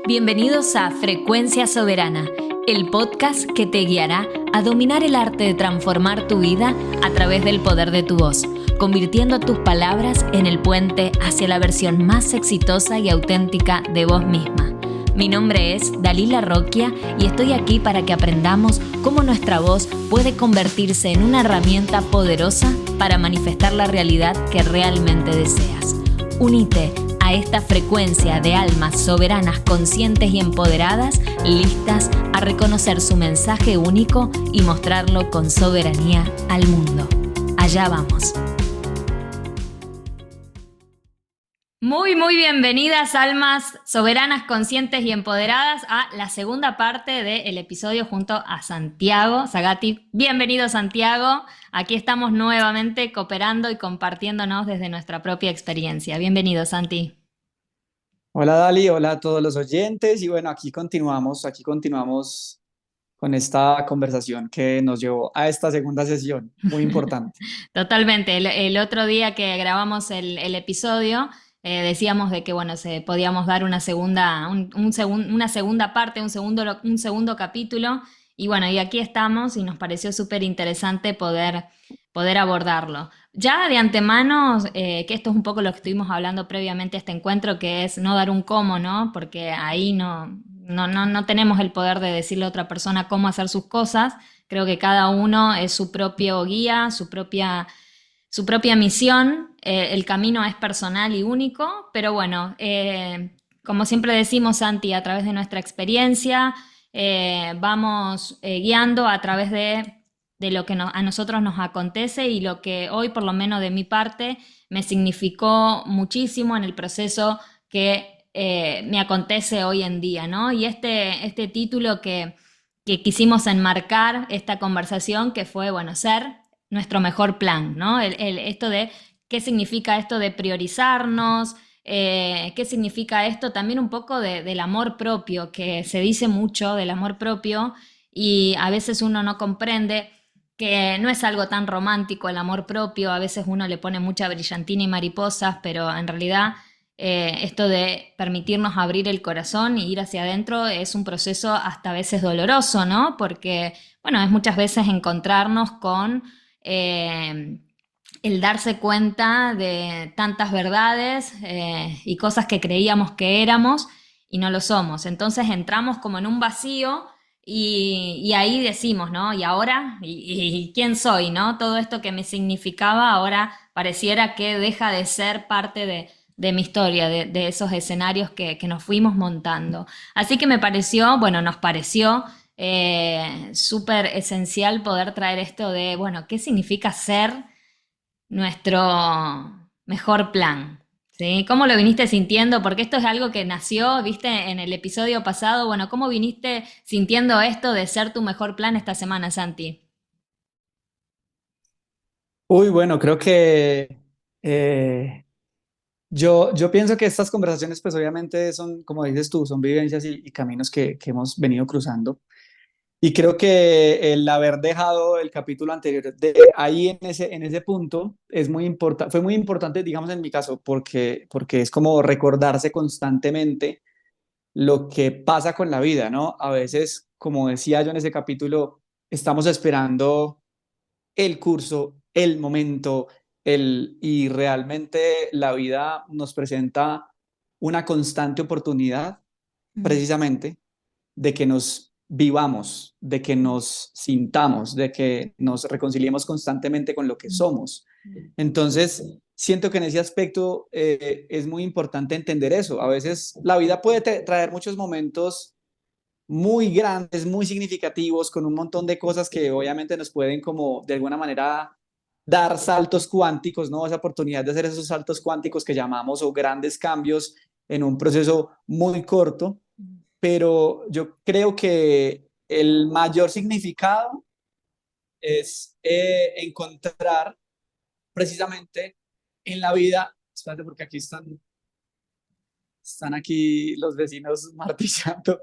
Bienvenidos a Frecuencia Soberana, el podcast que te guiará a dominar el arte de transformar tu vida a través del poder de tu voz, convirtiendo tus palabras en el puente hacia la versión más exitosa y auténtica de vos misma. Mi nombre es Dalila Roquia y estoy aquí para que aprendamos cómo nuestra voz puede convertirse en una herramienta poderosa para manifestar la realidad que realmente deseas. Unite a esta frecuencia de almas soberanas, conscientes y empoderadas, listas a reconocer su mensaje único y mostrarlo con soberanía al mundo. Allá vamos. Muy bienvenidas, almas soberanas, conscientes y empoderadas, a la segunda parte del episodio junto a Santiago Zagatti. Bienvenido, Santiago. Aquí estamos nuevamente cooperando y compartiéndonos desde nuestra propia experiencia. Bienvenido, Santi. Hola Dali, hola a todos los oyentes y bueno, aquí continuamos con esta conversación que nos llevó a esta segunda sesión, muy importante. Totalmente. El otro día que grabamos el episodio, decíamos de que bueno, podíamos dar una segunda, una segunda parte, un segundo capítulo. Y bueno, y aquí estamos y nos pareció súper interesante poder abordarlo. Ya de antemano, que esto es un poco lo que estuvimos hablando previamente a este encuentro, que es no dar un cómo, ¿no? Porque ahí no tenemos el poder de decirle a otra persona cómo hacer sus cosas. Creo que cada uno es su propio guía, su propia misión. El camino es personal y único, pero bueno, como siempre decimos, Santi, a través de nuestra experiencia, vamos guiando a través de lo que a nosotros nos acontece y lo que hoy, por lo menos de mi parte, me significó muchísimo en el proceso que me acontece hoy en día, ¿no? Y este título que quisimos enmarcar esta conversación, que fue, bueno, ser nuestro mejor plan, ¿no? Esto de qué significa esto de priorizarnos, qué significa esto también un poco del amor propio, que se dice mucho del amor propio y a veces uno no comprende que no es algo tan romántico el amor propio, a veces uno le pone mucha brillantina y mariposas, pero en realidad esto de permitirnos abrir el corazón y ir hacia adentro es un proceso hasta a veces doloroso, ¿no? Porque, bueno, es muchas veces encontrarnos con eh, el darse cuenta de tantas verdades y cosas que creíamos que éramos y no lo somos. Entonces entramos como en un vacío y ahí decimos, ¿no? ¿Y ahora? ¿Y quién soy, no? Todo esto que me significaba ahora pareciera que deja de ser parte de mi historia, de esos escenarios que nos fuimos montando. Así que me pareció, bueno, nos pareció súper esencial poder traer esto de, bueno, ¿qué significa ser nuestro mejor plan? ¿Sí? ¿Cómo lo viniste sintiendo? Porque esto es algo que nació, viste, en el episodio pasado. Bueno, ¿cómo viniste sintiendo esto de ser tu mejor plan esta semana, Santi? Uy, bueno, creo que yo pienso que estas conversaciones pues obviamente son, como dices tú, son vivencias y caminos que hemos venido cruzando. Y creo que el haber dejado el capítulo anterior de ahí en ese punto es muy importante, fue muy importante, digamos, en mi caso, porque es como recordarse constantemente lo que pasa con la vida, ¿no? A veces, como decía yo en ese capítulo, estamos esperando el curso, el momento, y realmente la vida nos presenta una constante oportunidad, Mm, precisamente de que nos vivamos, de que nos sintamos, de que nos reconciliemos constantemente con lo que mm, somos. Entonces, siento que en ese aspecto es muy importante entender eso. A veces la vida puede traer muchos momentos muy grandes, muy significativos, con un montón de cosas que obviamente nos pueden como de alguna manera dar saltos cuánticos, ¿no? Esa oportunidad de hacer esos saltos cuánticos que llamamos o grandes cambios en un proceso muy corto, mm. pero yo creo que el mayor significado es encontrar precisamente en la vida, espérate porque aquí están aquí los vecinos martillando,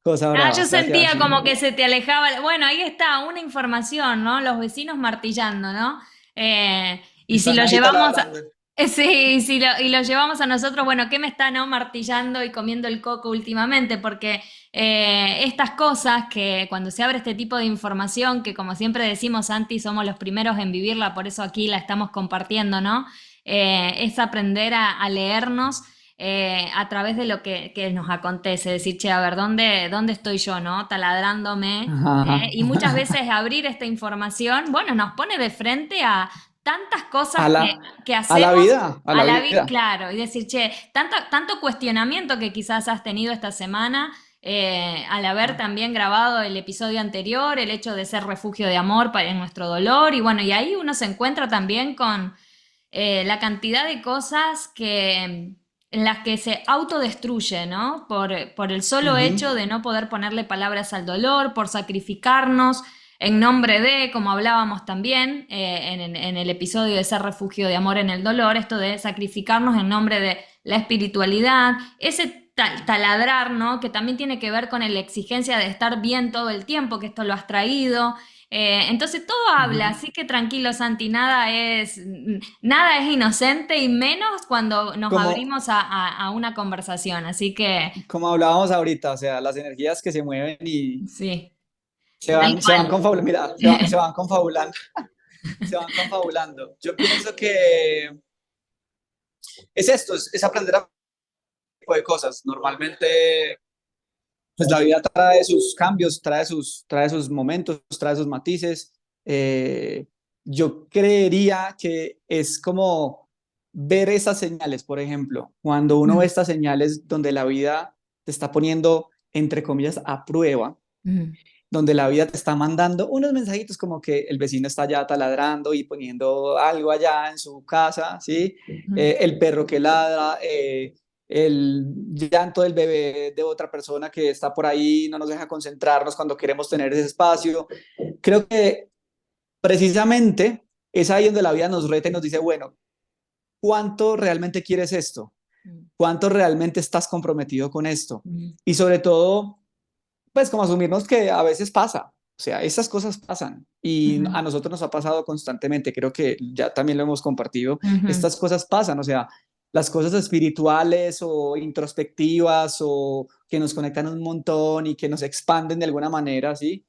cosa Ah, brava, yo espérate a ver sentía si... como que se te alejaba. Bueno, ahí está, una información, ¿no? Los vecinos martillando, ¿no? Y si Están lo ahí llevamos taladrando. Sí, sí, y lo llevamos a nosotros, bueno, ¿qué me está, no, martillando y comiendo el coco últimamente? Porque estas cosas que cuando se abre este tipo de información, que como siempre decimos, Santi, somos los primeros en vivirla, por eso aquí la estamos compartiendo, ¿no? Es aprender a leernos a través de lo que nos acontece, decir, che, a ver, ¿dónde estoy yo, no? Taladrándome. Ajá. Y muchas veces abrir esta información, bueno, nos pone de frente a tantas A cosas la, que a la hacemos vida, a a la la vida, vida. claro, y decir, che, tanto cuestionamiento que quizás has tenido esta semana, al haber también grabado el episodio anterior, el hecho de ser refugio de amor en nuestro dolor, y bueno, y ahí uno se encuentra también con la cantidad de cosas en las que se autodestruye, ¿no? Por el solo hecho Ujú. de no poder ponerle palabras al dolor, por sacrificarnos en nombre de, como hablábamos también en el episodio de ser refugio de amor en el dolor, esto de sacrificarnos en nombre de la espiritualidad, ese taladrar, ¿no? Que también tiene que ver con la exigencia de estar bien todo el tiempo, que esto lo has traído. Entonces todo habla, Ujú. así que tranquilo, Santi, nada es inocente y menos cuando nos Como, abrimos a una conversación. Así que como hablábamos ahorita, o sea, las energías que se mueven y sí, tal se van cual. confabulando, mira, se van confabulando, se van confabulando. Yo pienso que es esto, es aprender a tipo de cosas. Normalmente, pues la vida trae sus cambios, trae sus momentos, trae sus matices. Eh, yo creería que es como ver esas señales, por ejemplo, cuando uno ve Mm, estas señales donde la vida te está poniendo, entre comillas, a prueba, mm, donde la vida te está mandando unos mensajitos como que el vecino está ya taladrando y poniendo algo allá en su casa, ¿sí? mm, El perro que ladra, el llanto del bebé de otra persona que está por ahí, no nos deja concentrarnos cuando queremos tener ese espacio. Creo que precisamente es ahí donde la vida nos reta y nos dice, bueno, ¿cuánto realmente quieres esto? mm, ¿Cuánto realmente estás comprometido con esto? mm, Y sobre todo, pues como asumirnos que a veces pasa, o sea, esas cosas pasan y ujú, a nosotros nos ha pasado constantemente, creo que ya también lo hemos compartido, ujú, estas cosas pasan, o sea, las cosas espirituales o introspectivas o que nos conectan un montón y que nos expanden de alguna manera, ¿sí?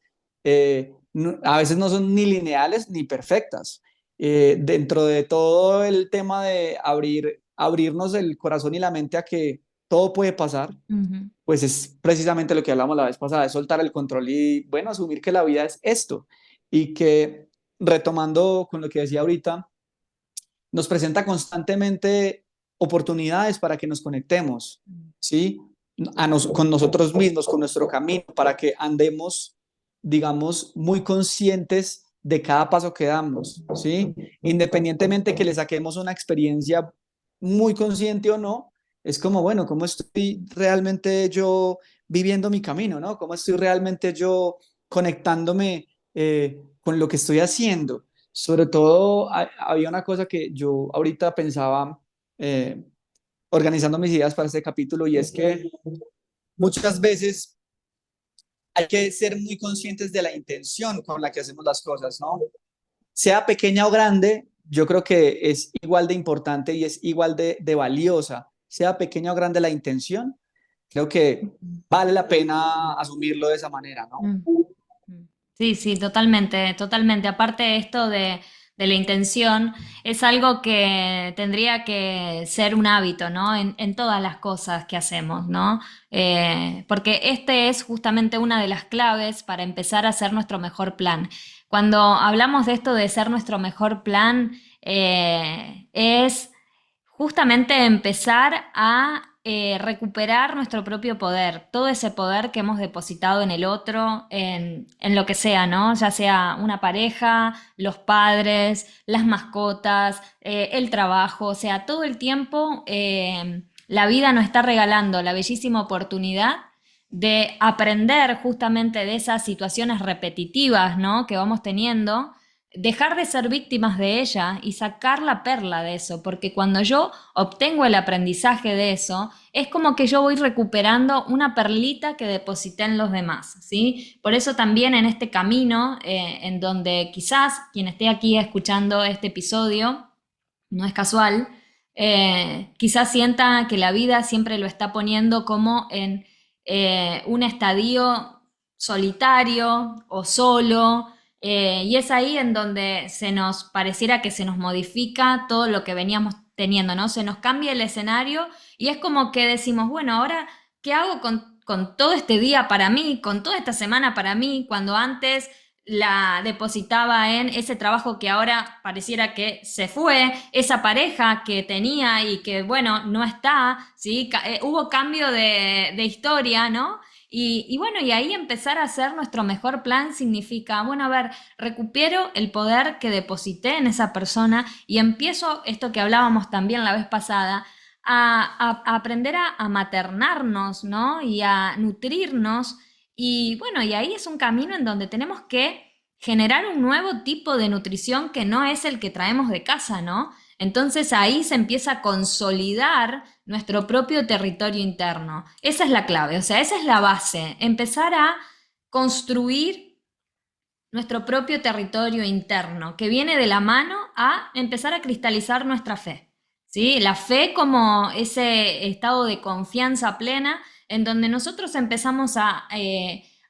A veces no son ni lineales ni perfectas. Dentro de todo el tema de abrirnos el corazón y la mente a que todo puede pasar, ujú, pues es precisamente lo que hablamos la vez pasada, es soltar el control y, bueno, asumir que la vida es esto y que, retomando con lo que decía ahorita, nos presenta constantemente oportunidades para que nos conectemos, ¿sí? Con nosotros mismos, con nuestro camino, para que andemos, digamos, muy conscientes de cada paso que damos, ¿sí? Independientemente que le saquemos una experiencia muy consciente o no, es como, bueno, ¿cómo estoy realmente yo viviendo mi camino, ¿no? ¿Cómo estoy realmente yo conectándome con lo que estoy haciendo? Sobre todo, había una cosa que yo ahorita pensaba eh, organizando mis ideas para este capítulo y es que muchas veces hay que ser muy conscientes de la intención con la que hacemos las cosas, ¿no? Sea pequeña o grande, yo creo que es igual de importante y es igual de valiosa. Sea pequeña o grande la intención, creo que vale la pena asumirlo de esa manera, ¿no? mm, mm. Sí, sí, totalmente, totalmente. Aparte esto de la intención, es algo que tendría que ser un hábito, ¿no? En todas las cosas que hacemos, ¿no? Porque este es justamente una de las claves para empezar a hacer nuestro mejor plan. Cuando hablamos de esto de ser nuestro mejor plan, es justamente empezar a recuperar nuestro propio poder, todo ese poder que hemos depositado en el otro, en lo que sea, ¿no? Ya sea una pareja, los padres, las mascotas, el trabajo, o sea, todo el tiempo la vida nos está regalando la bellísima oportunidad de aprender justamente de esas situaciones repetitivas, ¿no? Que vamos teniendo, dejar de ser víctimas de ella y sacar la perla de eso, porque cuando yo obtengo el aprendizaje de eso, es como que yo voy recuperando una perlita que deposité en los demás, ¿sí? Por eso también en este camino, en donde quizás quien esté aquí escuchando este episodio, no es casual, quizás sienta que la vida siempre lo está poniendo como en un estadio solitario o solo, y es ahí en donde se nos pareciera que se nos modifica todo lo que veníamos teniendo, ¿no? Se nos cambia el escenario y es como que decimos, bueno, ahora, ¿qué hago con todo este día para mí, con toda esta semana para mí, cuando antes la depositaba en ese trabajo que ahora pareciera que se fue, esa pareja que tenía y que, bueno, no está, ¿sí? Hubo cambio de historia, ¿no? Y bueno, y ahí empezar a hacer nuestro mejor plan significa, bueno, a ver, recupero el poder que deposité en esa persona y empiezo esto que hablábamos también la vez pasada, a aprender a maternarnos, ¿no? Y a nutrirnos. Y bueno, y ahí es un camino en donde tenemos que generar un nuevo tipo de nutrición que no es el que traemos de casa, ¿no? Entonces ahí se empieza a consolidar nuestro propio territorio interno. Esa es la clave, o sea, esa es la base, empezar a construir nuestro propio territorio interno, que viene de la mano a empezar a cristalizar nuestra fe. ¿Sí? La fe como ese estado de confianza plena en donde nosotros empezamos a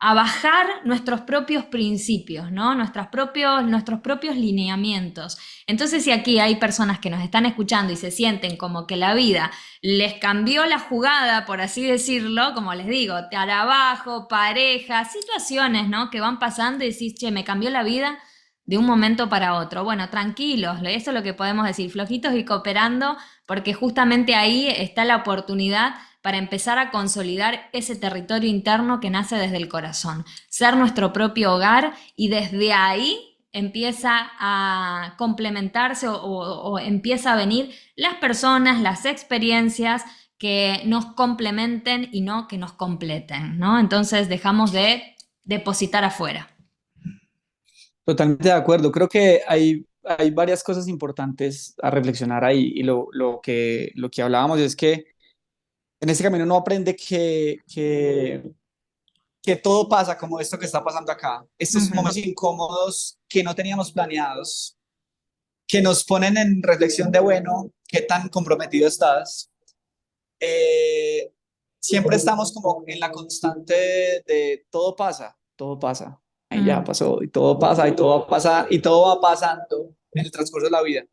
bajar nuestros propios principios, ¿no? Nuestros propios lineamientos. Entonces, si aquí hay personas que nos están escuchando y se sienten como que la vida les cambió la jugada, por así decirlo, como les digo, trabajo, pareja, situaciones, ¿no? Que van pasando y decís, che, me cambió la vida de un momento para otro. Bueno, tranquilos, eso es lo que podemos decir, flojitos y cooperando, porque justamente ahí está la oportunidad para empezar a consolidar ese territorio interno que nace desde el corazón, ser nuestro propio hogar y desde ahí empieza a complementarse o empieza a venir las personas, las experiencias que nos complementen y no que nos completen, ¿no? Entonces dejamos de depositar afuera. Totalmente de acuerdo. Creo que hay varias cosas importantes a reflexionar ahí y lo que hablábamos es que en ese camino uno aprende que todo pasa como esto que está pasando acá. Estos Ujú, momentos incómodos que no teníamos planeados, que nos ponen en reflexión de, bueno, qué tan comprometido estás. Eh, Siempre estamos como en la constante de todo pasa, ahí ya mm, pasó, y todo pasa, y todo va a pasar, y todo va pasando en el transcurso de la vida.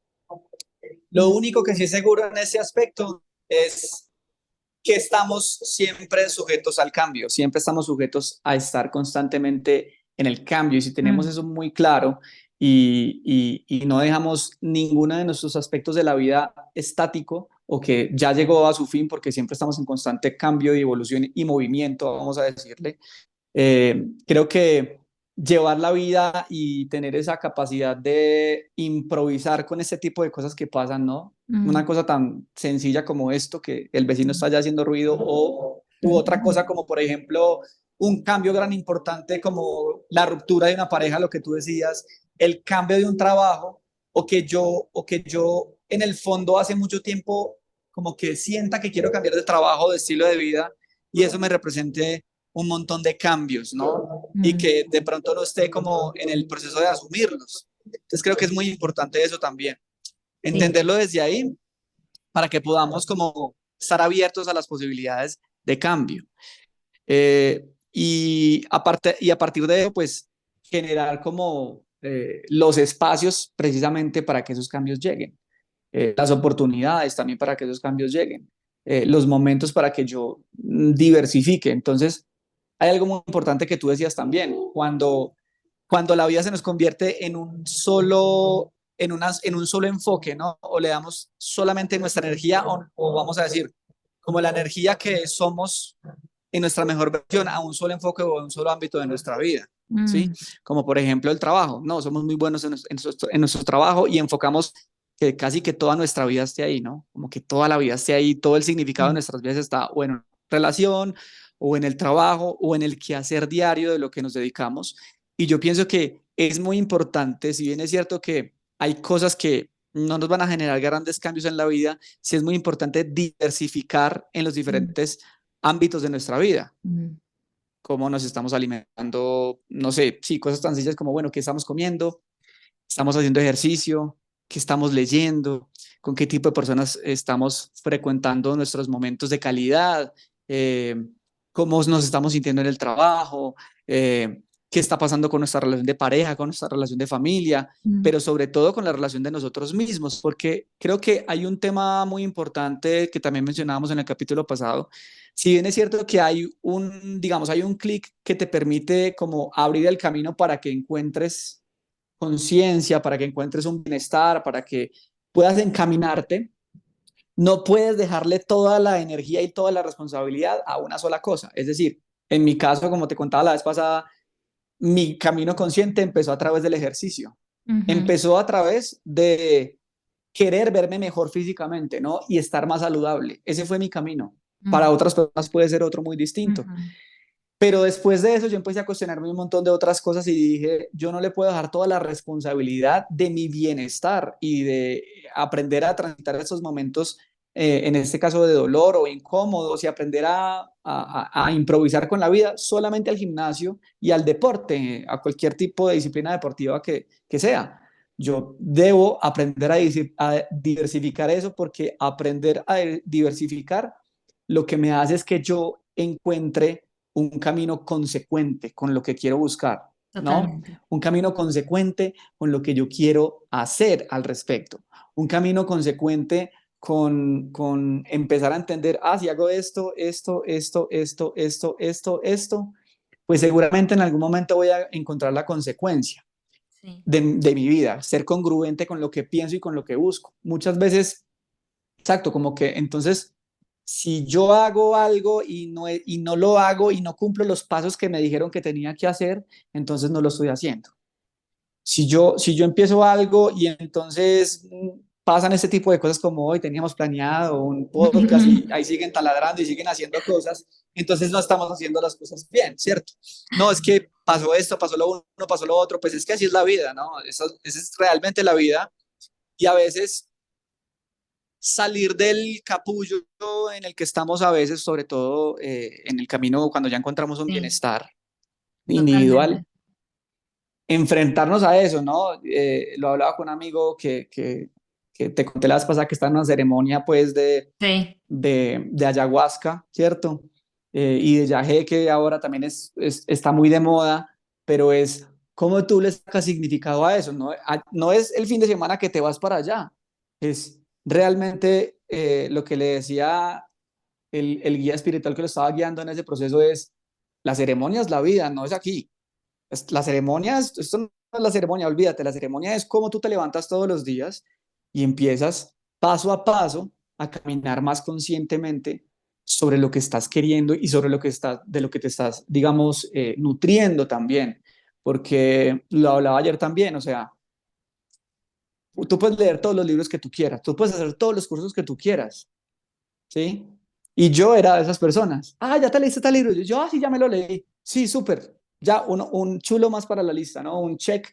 Lo único que sí es seguro en ese aspecto es que estamos siempre sujetos al cambio, siempre estamos sujetos a estar constantemente en el cambio. Y si tenemos mm, eso muy claro y no dejamos ninguno de nuestros aspectos de la vida estático o que ya llegó a su fin, porque siempre estamos en constante cambio y evolución y movimiento, vamos a decirle, creo que llevar la vida y tener esa capacidad de improvisar con ese tipo de cosas que pasan, ¿no? Una mm, cosa tan sencilla como esto, que el vecino está ya haciendo ruido, o u otra cosa como, por ejemplo, un cambio gran importante como la ruptura de una pareja, lo que tú decías, el cambio de un trabajo, o que yo en el fondo hace mucho tiempo como que sienta que quiero cambiar de trabajo, de estilo de vida, y eso me represente un montón de cambios, ¿no? Y mm, que de pronto no esté como en el proceso de asumirlos. Entonces creo que es muy importante eso también, sí. entenderlo desde ahí para que podamos como estar abiertos a las posibilidades de cambio. Y a partir de eso, pues generar como los espacios precisamente para que esos cambios lleguen, las oportunidades también para que esos cambios lleguen, los momentos para que yo diversifique. Entonces, hay algo muy importante que tú decías también, cuando la vida se nos convierte en un solo, en un solo enfoque, ¿no? O le damos solamente nuestra energía, o vamos a decir, como la energía que somos en nuestra mejor versión a un solo enfoque o a un solo ámbito de nuestra vida, ¿sí? Mm, Como por ejemplo el trabajo, no, somos muy buenos en nuestro trabajo y enfocamos que casi que toda nuestra vida esté ahí, ¿no? Como que toda la vida esté ahí, todo el significado de mm, nuestras vidas está o en relación, o en el trabajo, o en el quehacer diario de lo que nos dedicamos. Y yo pienso que es muy importante, si bien es cierto que hay cosas que no nos van a generar grandes cambios en la vida, sí es muy importante diversificar en los mm, diferentes ámbitos de nuestra vida, mm, cómo nos estamos alimentando, no sé, sí, cosas tan sencillas como, bueno, qué estamos comiendo, estamos haciendo ejercicio, qué estamos leyendo, con qué tipo de personas estamos frecuentando nuestros momentos de calidad, eh, cómo nos estamos sintiendo en el trabajo, qué está pasando con nuestra relación de pareja, con nuestra relación de familia, Mm. pero sobre todo con la relación de nosotros mismos, porque creo que hay un tema muy importante que también mencionábamos en el capítulo pasado. Si bien es cierto que hay digamos, hay un clic que te permite como abrir el camino para que encuentres conciencia, para que encuentres un bienestar, para que puedas encaminarte, no puedes dejarle toda la energía y toda la responsabilidad a una sola cosa. Es decir, en mi caso, como te contaba la vez pasada, mi camino consciente empezó a través del ejercicio. Ujú. Empezó a través de querer verme mejor físicamente, ¿no? Y estar más saludable. Ese fue mi camino. Para Mm. otras personas puede ser otro muy distinto. Ujú. Pero después de eso yo empecé a cuestionarme un montón de otras cosas y dije, yo no le puedo dejar toda la responsabilidad de mi bienestar y de aprender a transitar esos momentos, en este caso de dolor o incómodos, y aprender a improvisar con la vida solamente al gimnasio y al deporte, a cualquier tipo de disciplina deportiva que sea. Yo debo aprender a diversificar eso, porque aprender a diversificar lo que me hace es que yo encuentre un camino consecuente con lo que quiero buscar, ¿no? Totalmente. Un camino consecuente con lo que yo quiero hacer al respecto. Un camino consecuente con empezar a entender, si hago esto, pues seguramente en algún momento voy a encontrar la consecuencia Sí. de mi vida, ser congruente con lo que pienso y con lo que busco. Muchas veces, exacto, como que entonces, si yo hago algo y no lo hago y no cumplo los pasos que me dijeron que tenía que hacer, entonces no lo estoy haciendo. Si yo empiezo algo y entonces pasan este tipo de cosas, como hoy teníamos planeado un podcast y ahí siguen taladrando y siguen haciendo cosas, entonces no estamos haciendo las cosas bien, ¿cierto? No, es que pasó esto, pasó lo uno, pasó lo otro, pues es que así es la vida, ¿no? Esa es realmente la vida, y a veces salir del capullo en el que estamos a veces, sobre todo en el camino cuando ya encontramos un Sí, bienestar totalmente. individual, enfrentarnos a eso, ¿no? Lo hablaba con un amigo que te conté la vez pasada, que está en una ceremonia pues Sí, de ayahuasca, ¿cierto? Y de yagé, que ahora también está muy de moda, pero es cómo tú le sacas significado a eso, ¿no? No es el fin de semana que te vas para allá, es realmente lo que le decía el guía espiritual que lo estaba guiando en ese proceso es, la ceremonia es la vida, no es aquí. La ceremonia, esto no es la ceremonia, olvídate, la ceremonia es cómo tú te levantas todos los días y empiezas paso a paso a caminar más conscientemente sobre lo que estás queriendo y sobre de lo que te estás, digamos, nutriendo también. Porque lo hablaba ayer también, o sea, tú puedes leer todos los libros que tú quieras, tú puedes hacer todos los cursos que tú quieras, ¿sí? Y yo era de esas personas. Ya te leíste tal libro. Sí, ya me lo leí. Sí, súper. Ya un chulo más para la lista, ¿no? Un check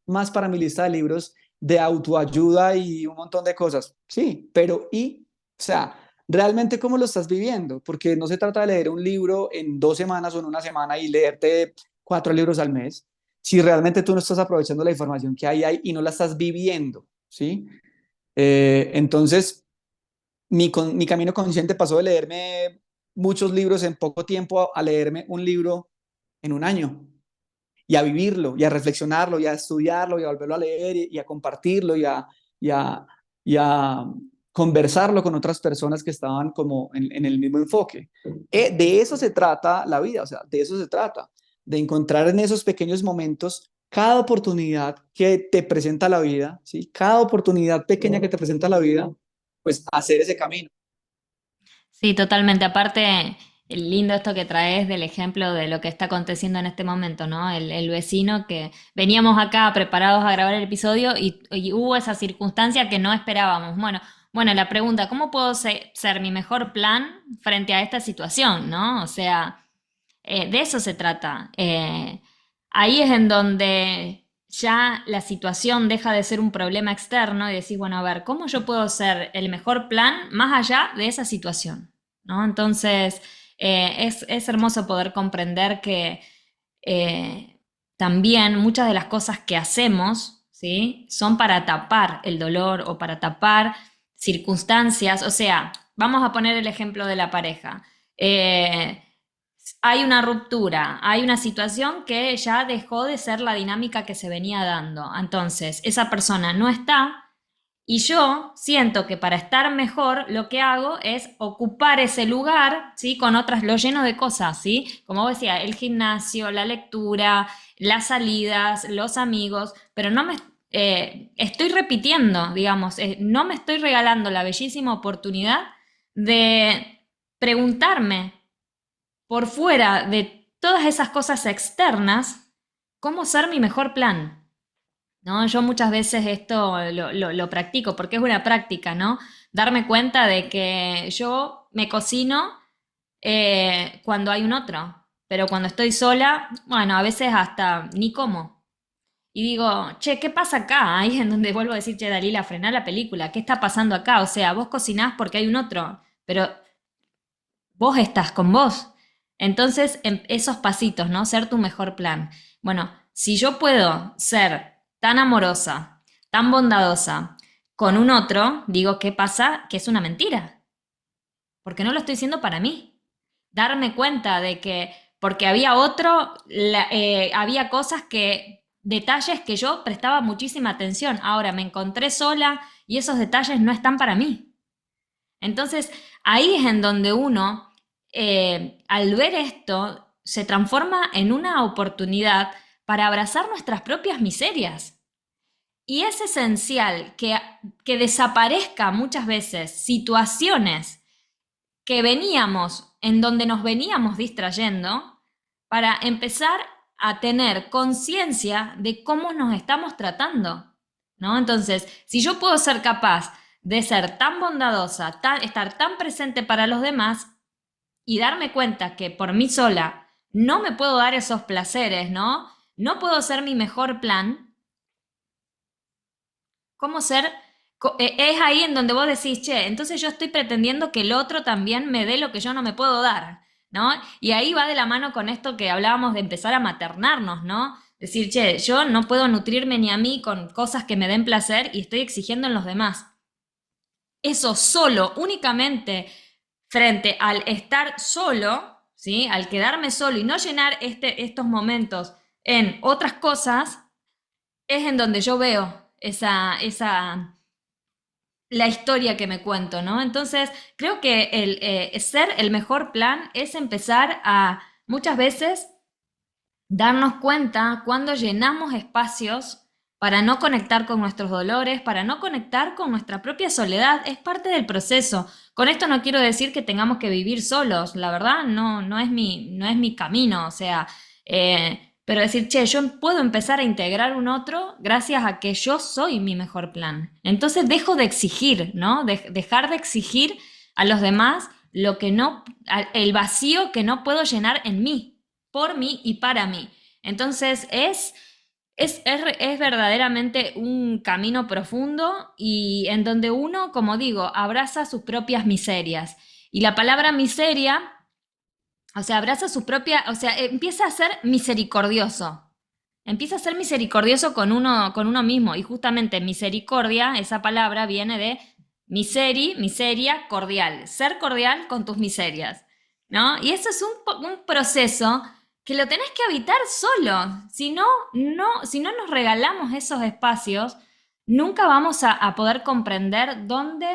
más para mi lista de libros de autoayuda y un montón de cosas. Sí, pero o sea, realmente cómo lo estás viviendo, porque no se trata de leer un libro en 2 semanas o en una semana y leerte 4 libros al mes, si realmente tú no estás aprovechando la información que hay ahí y no la estás viviendo, ¿sí? Entonces, mi camino consciente pasó de leerme muchos libros en poco tiempo a leerme un libro en un año, y a vivirlo y a reflexionarlo y a estudiarlo y a volverlo a leer y a compartirlo y a, y a conversarlo con otras personas que estaban como en el mismo enfoque. De eso se trata la vida, o sea, de eso se trata, de encontrar en esos pequeños momentos cada oportunidad que te presenta la vida, ¿sí? Cada oportunidad pequeña que te presenta la vida, pues hacer ese camino. sí, totalmente. Aparte, lindo esto que traes del ejemplo de lo que está aconteciendo en este momento, ¿no? El vecino que veníamos acá preparados a grabar el episodio y hubo esa circunstancia que no esperábamos. Bueno, la pregunta, ¿cómo puedo ser mi mejor plan frente a esta situación, ¿no? O sea, de eso se trata. Ahí es en donde ya la situación deja de ser un problema externo y decís, bueno, a ver, ¿cómo yo puedo ser el mejor plan más allá de esa situación? ¿No? Entonces, es hermoso poder comprender que eh, también muchas de las cosas que hacemos, ¿sí? Son para tapar el dolor o para tapar circunstancias, o sea, vamos a poner el ejemplo de la pareja. Eh, Hay una ruptura, hay una situación que ya dejó de ser la dinámica que se venía dando. Entonces, esa persona no está y yo siento que para estar mejor lo que hago es ocupar ese lugar, ¿sí? Con otras, lo lleno de cosas, ¿sí? Como vos decía, el gimnasio, la lectura, las salidas, los amigos, pero no me estoy repitiendo, digamos, no me estoy regalando la bellísima oportunidad de preguntarme por fuera de todas esas cosas externas, cómo ser mi mejor plan. ¿No? Yo muchas veces esto lo practico porque es una práctica, ¿no? Darme cuenta de que yo me cocino cuando hay un otro, pero cuando estoy sola, bueno, a veces hasta ni como. Y digo, che, ¿qué pasa acá? Ahí es en donde vuelvo a decir, che, Dalila, frená la película, ¿qué está pasando acá? O sea, vos cocinás porque hay un otro, pero vos estás con vos. Entonces, esos pasitos, ¿no? Ser tu mejor plan. Bueno, si yo puedo ser tan amorosa, tan bondadosa con un otro, digo, ¿qué pasa? Que es una mentira, porque no lo estoy haciendo para mí. Darme cuenta de que, porque había otro, había cosas que, detalles que yo prestaba muchísima atención. Ahora me encontré sola y esos detalles no están para mí. Entonces, ahí es en donde uno, al ver esto, se transforma en una oportunidad para abrazar nuestras propias miserias. Y es esencial que desaparezca muchas veces situaciones que veníamos, en donde nos veníamos distrayendo, para empezar a tener conciencia de cómo nos estamos tratando, ¿no? Entonces, si yo puedo ser capaz de ser tan bondadosa, estar tan presente para los demás y darme cuenta que por mí sola no me puedo dar esos placeres, ¿no? No puedo ser mi mejor plan. ¿Cómo ser? Es ahí en donde vos decís, che, entonces yo estoy pretendiendo que el otro también me dé lo que yo no me puedo dar, ¿no? Y ahí va de la mano con esto que hablábamos de empezar a maternarnos, ¿no? Decir, che, yo no puedo nutrirme ni a mí con cosas que me den placer y estoy exigiendo en los demás. Eso solo, únicamente frente al estar solo, ¿sí? Al quedarme solo y no llenar estos momentos en otras cosas, es en donde yo veo la historia que me cuento, ¿no? Entonces, creo que ser el mejor plan es empezar a muchas veces darnos cuenta cuando llenamos espacios para no conectar con nuestros dolores, para no conectar con nuestra propia soledad. Es parte del proceso. Con esto no quiero decir que tengamos que vivir solos, la verdad no es mi camino, o sea, pero decir, che, yo puedo empezar a integrar un otro gracias a que yo soy mi mejor plan. Entonces dejo de exigir, ¿no? Dejar de exigir a los demás lo que no, el vacío que no puedo llenar en mí, por mí y para mí. Entonces es verdaderamente un camino profundo y en donde uno, como digo, abraza sus propias miserias. Y la palabra miseria, o sea, abraza su propia, o sea, empieza a ser misericordioso. Empieza a ser misericordioso con uno mismo. Y justamente misericordia, esa palabra viene de miseria, cordial. Ser cordial con tus miserias, ¿no? Y eso es un proceso que lo tenés que habitar solo. Si no nos regalamos esos espacios, nunca vamos a poder comprender dónde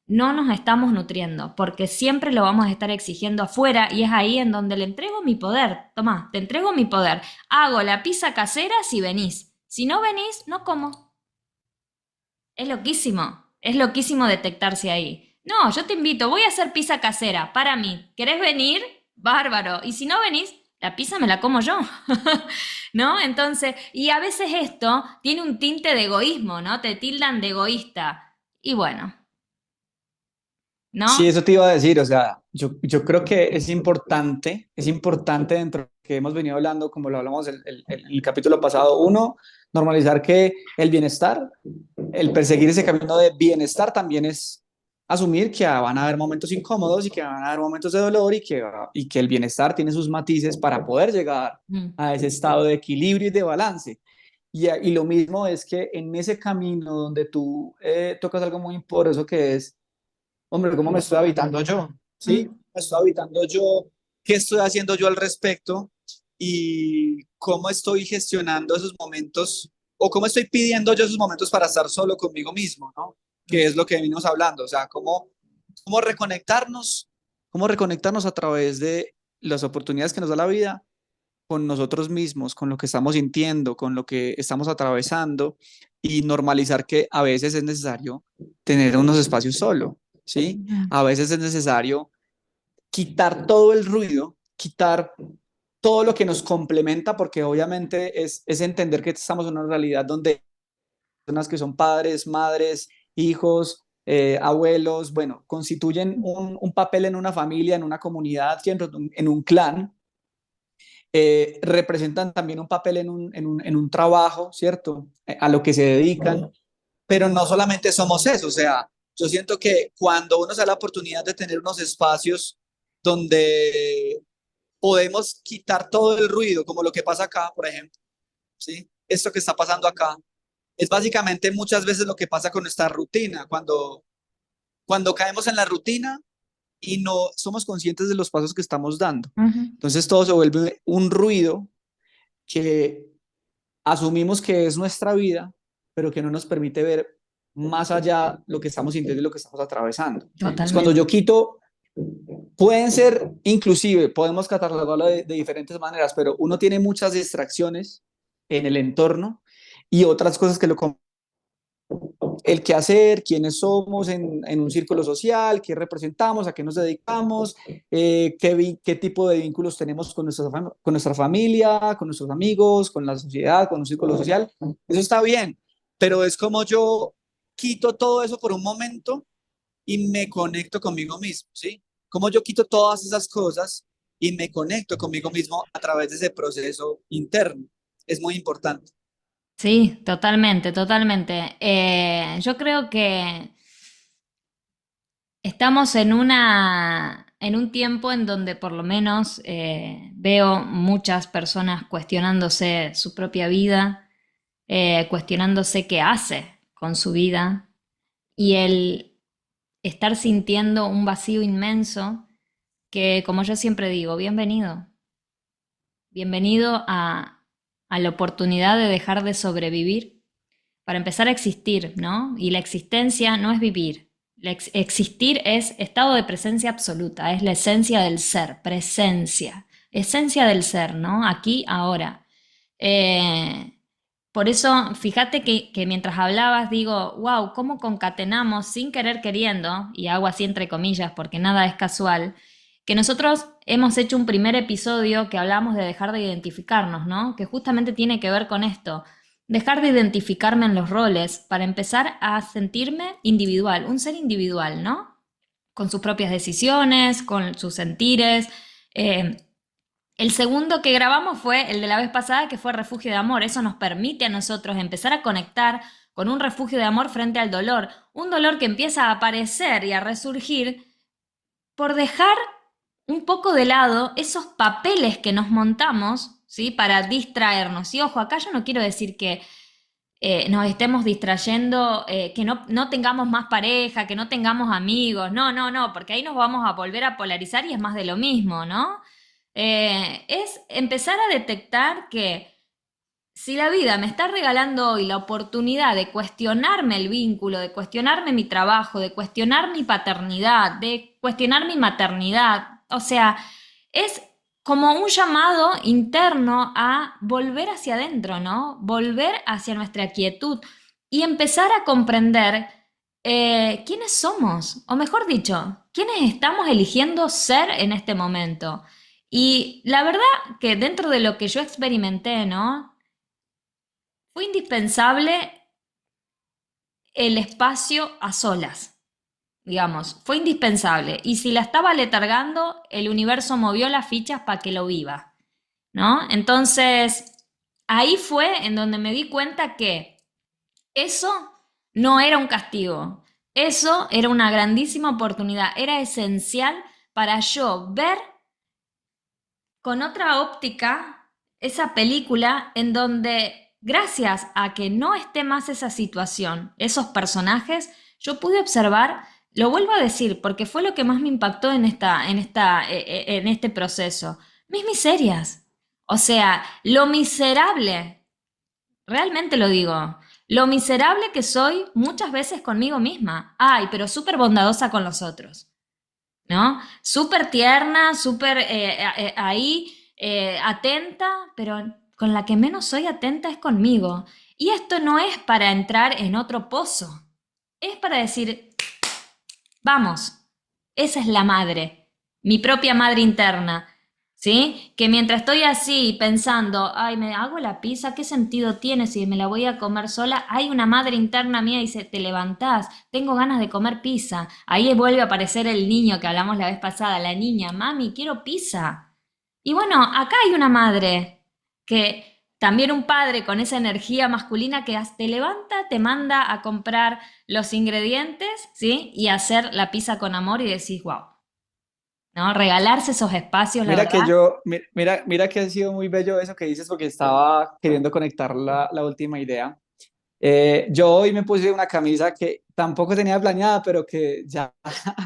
no nos estamos nutriendo, porque siempre lo vamos a estar exigiendo afuera y es ahí en donde le entrego mi poder. Tomá, te entrego mi poder. Hago la pizza casera si venís. Si no venís, no como. Es loquísimo detectarse ahí. No, yo te invito, voy a hacer pizza casera para mí. ¿Querés venir? Bárbaro. Y si no venís, la pizza me la como yo. ¿No? Entonces, y a veces esto tiene un tinte de egoísmo, ¿no? Te tildan de egoísta. Y bueno, Sí, ¿no? eso te iba a decir, o sea, yo creo que es importante dentro de lo que hemos venido hablando, como lo hablamos el capítulo pasado, uno, normalizar que el bienestar, el perseguir ese camino de bienestar también es asumir que van a haber momentos incómodos y que van a haber momentos de dolor y que el bienestar tiene sus matices para poder llegar Mm. a ese estado de equilibrio y de balance. Y lo mismo es que en ese camino donde tú tocas algo muy poderoso que es, hombre, ¿cómo me estoy habitando yo? ¿Sí? ¿Me estoy habitando yo? ¿Qué estoy haciendo yo al respecto? ¿Y cómo estoy gestionando esos momentos? ¿O cómo estoy pidiendo yo esos momentos para estar solo conmigo mismo, ¿no? Que es lo que venimos hablando. O sea, cómo reconectarnos, cómo reconectarnos a través de las oportunidades que nos da la vida con nosotros mismos, con lo que estamos sintiendo, con lo que estamos atravesando y normalizar que a veces es necesario tener unos espacios solo, ¿sí? Ujú. A veces es necesario quitar todo el ruido, quitar todo lo que nos complementa, porque obviamente es entender que estamos en una realidad donde personas que son padres, madres, hijos, abuelos, bueno, constituyen un papel en una familia, en una comunidad, en un clan, representan también un papel en un trabajo, ¿cierto? A lo que se dedican, pero no solamente somos eso, o sea, yo siento que cuando uno se da la oportunidad de tener unos espacios donde podemos quitar todo el ruido, como lo que pasa acá, por ejemplo, ¿sí? Esto que está pasando acá, es básicamente muchas veces lo que pasa con nuestra rutina, cuando caemos en la rutina y no somos conscientes de los pasos que estamos dando. Ujú. Entonces todo se vuelve un ruido que asumimos que es nuestra vida, pero que no nos permite ver más allá lo que estamos sintiendo y lo que estamos atravesando. Es cuando Totalmente. yo quito, pueden ser, inclusive, podemos catalogarlo de diferentes maneras, pero uno tiene muchas distracciones en el entorno y otras cosas que lo el qué hacer, quiénes somos en un círculo social, qué representamos, a qué nos dedicamos, qué tipo de vínculos tenemos con nuestra familia, con nuestros amigos, con la sociedad, con un círculo social. Eso está bien, pero es como yo quito todo eso por un momento y me conecto conmigo mismo, ¿sí? Como yo quito todas esas cosas y me conecto conmigo mismo a través de ese proceso interno. Es muy importante. Sí, totalmente, totalmente. Yo creo que estamos en un tiempo en donde por lo menos veo muchas personas cuestionándose su propia vida, cuestionándose qué hace con su vida y el estar sintiendo un vacío inmenso que, como yo siempre digo, bienvenido. Bienvenido a la oportunidad de dejar de sobrevivir para empezar a existir, ¿no? Y la existencia no es vivir. Existir es estado de presencia absoluta, es la esencia del ser, presencia, esencia del ser, ¿no? Aquí, ahora. Eh, por eso, fíjate que mientras hablabas digo, wow, cómo concatenamos sin querer queriendo, y hago así entre comillas porque nada es casual, que nosotros hemos hecho un primer episodio que hablamos de dejar de identificarnos, ¿no? Que justamente tiene que ver con esto, dejar de identificarme en los roles para empezar a sentirme individual, un ser individual, ¿no? Con sus propias decisiones, con sus sentires. Eh, el segundo que grabamos fue el de la vez pasada, que fue Refugio de Amor. Eso nos permite a nosotros empezar a conectar con un refugio de amor frente al dolor. Un dolor que empieza a aparecer y a resurgir por dejar un poco de lado esos papeles que nos montamos, ¿sí? Para distraernos. Y ojo, acá yo no quiero decir que nos estemos distrayendo, que no tengamos más pareja, que no tengamos amigos. No, no, no, porque ahí nos vamos a volver a polarizar y es más de lo mismo, ¿no? Es empezar a detectar que si la vida me está regalando hoy la oportunidad de cuestionarme el vínculo, de cuestionarme mi trabajo, de cuestionar mi paternidad, de cuestionar mi maternidad, o sea, es como un llamado interno a volver hacia adentro, ¿no? Volver hacia nuestra quietud y empezar a comprender quiénes somos, o mejor dicho, quiénes estamos eligiendo ser en este momento. Y la verdad que dentro de lo que yo experimenté, ¿no? Fue indispensable el espacio a solas, digamos, fue indispensable. Y si la estaba letargando, el universo movió las fichas para que lo viva, ¿no? Entonces, ahí fue en donde me di cuenta que eso no era un castigo, eso era una grandísima oportunidad, era esencial para yo ver con otra óptica esa película en donde gracias a que no esté más esa situación, esos personajes, yo pude observar, lo vuelvo a decir, porque fue lo que más me impactó en este proceso, mis miserias. O sea, lo miserable, realmente lo digo, lo miserable que soy muchas veces conmigo misma. Ay, pero súper bondadosa con los otros. ¿No? Súper tierna, súper ahí atenta, pero con la que menos soy atenta es conmigo. Y esto no es para entrar en otro pozo, es para decir, vamos, esa es la madre, mi propia madre interna, ¿sí? Que mientras estoy así pensando, ay, me hago la pizza, ¿qué sentido tiene si me la voy a comer sola? Hay una madre interna mía y dice, te levantás, tengo ganas de comer pizza. Ahí vuelve a aparecer el niño que hablamos la vez pasada, la niña, mami, quiero pizza. Y bueno, acá hay una madre que también un padre con esa energía masculina que te levanta, te manda a comprar los ingredientes, ¿sí? Y hacer la pizza con amor y decís, wow, ¿no? Regalarse esos espacios, la Mira que verdad. mira que ha sido muy bello eso que dices porque estaba queriendo conectar la última idea. Yo hoy me puse una camisa que tampoco tenía planeada, pero que ya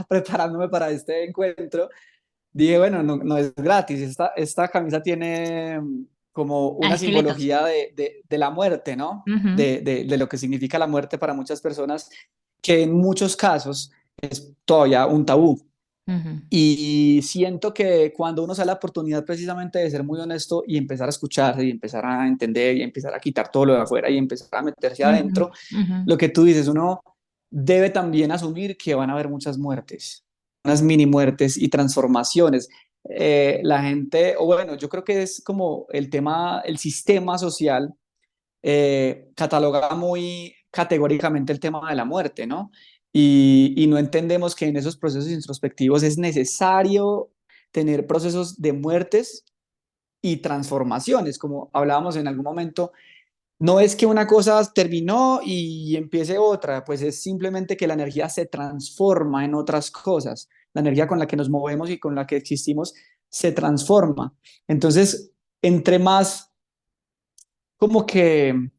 preparándome para este encuentro, dije, bueno, no es gratis. Esta camisa tiene como Ah, una esqueletos. simbología de la muerte, ¿no? Ujú, De lo que significa la muerte para muchas personas, que en muchos casos es todavía un tabú. ujú, Y siento que cuando uno se da la oportunidad precisamente de ser muy honesto y empezar a escucharse y empezar a entender y empezar a quitar todo lo de afuera y empezar a meterse ujú, adentro, ujú. lo que tú dices, uno debe también asumir que van a haber muchas muertes, unas mini muertes y transformaciones. La gente, o bueno, yo creo que es como el tema, el sistema social cataloga muy categóricamente el tema de la muerte, ¿no? Y no entendemos que en esos procesos introspectivos es necesario tener procesos de muertes y transformaciones, como hablábamos en algún momento. No es que una cosa terminó y empiece otra, pues es simplemente que la energía se transforma en otras cosas. La energía con la que nos movemos y con la que existimos se transforma. Entonces, entre más como que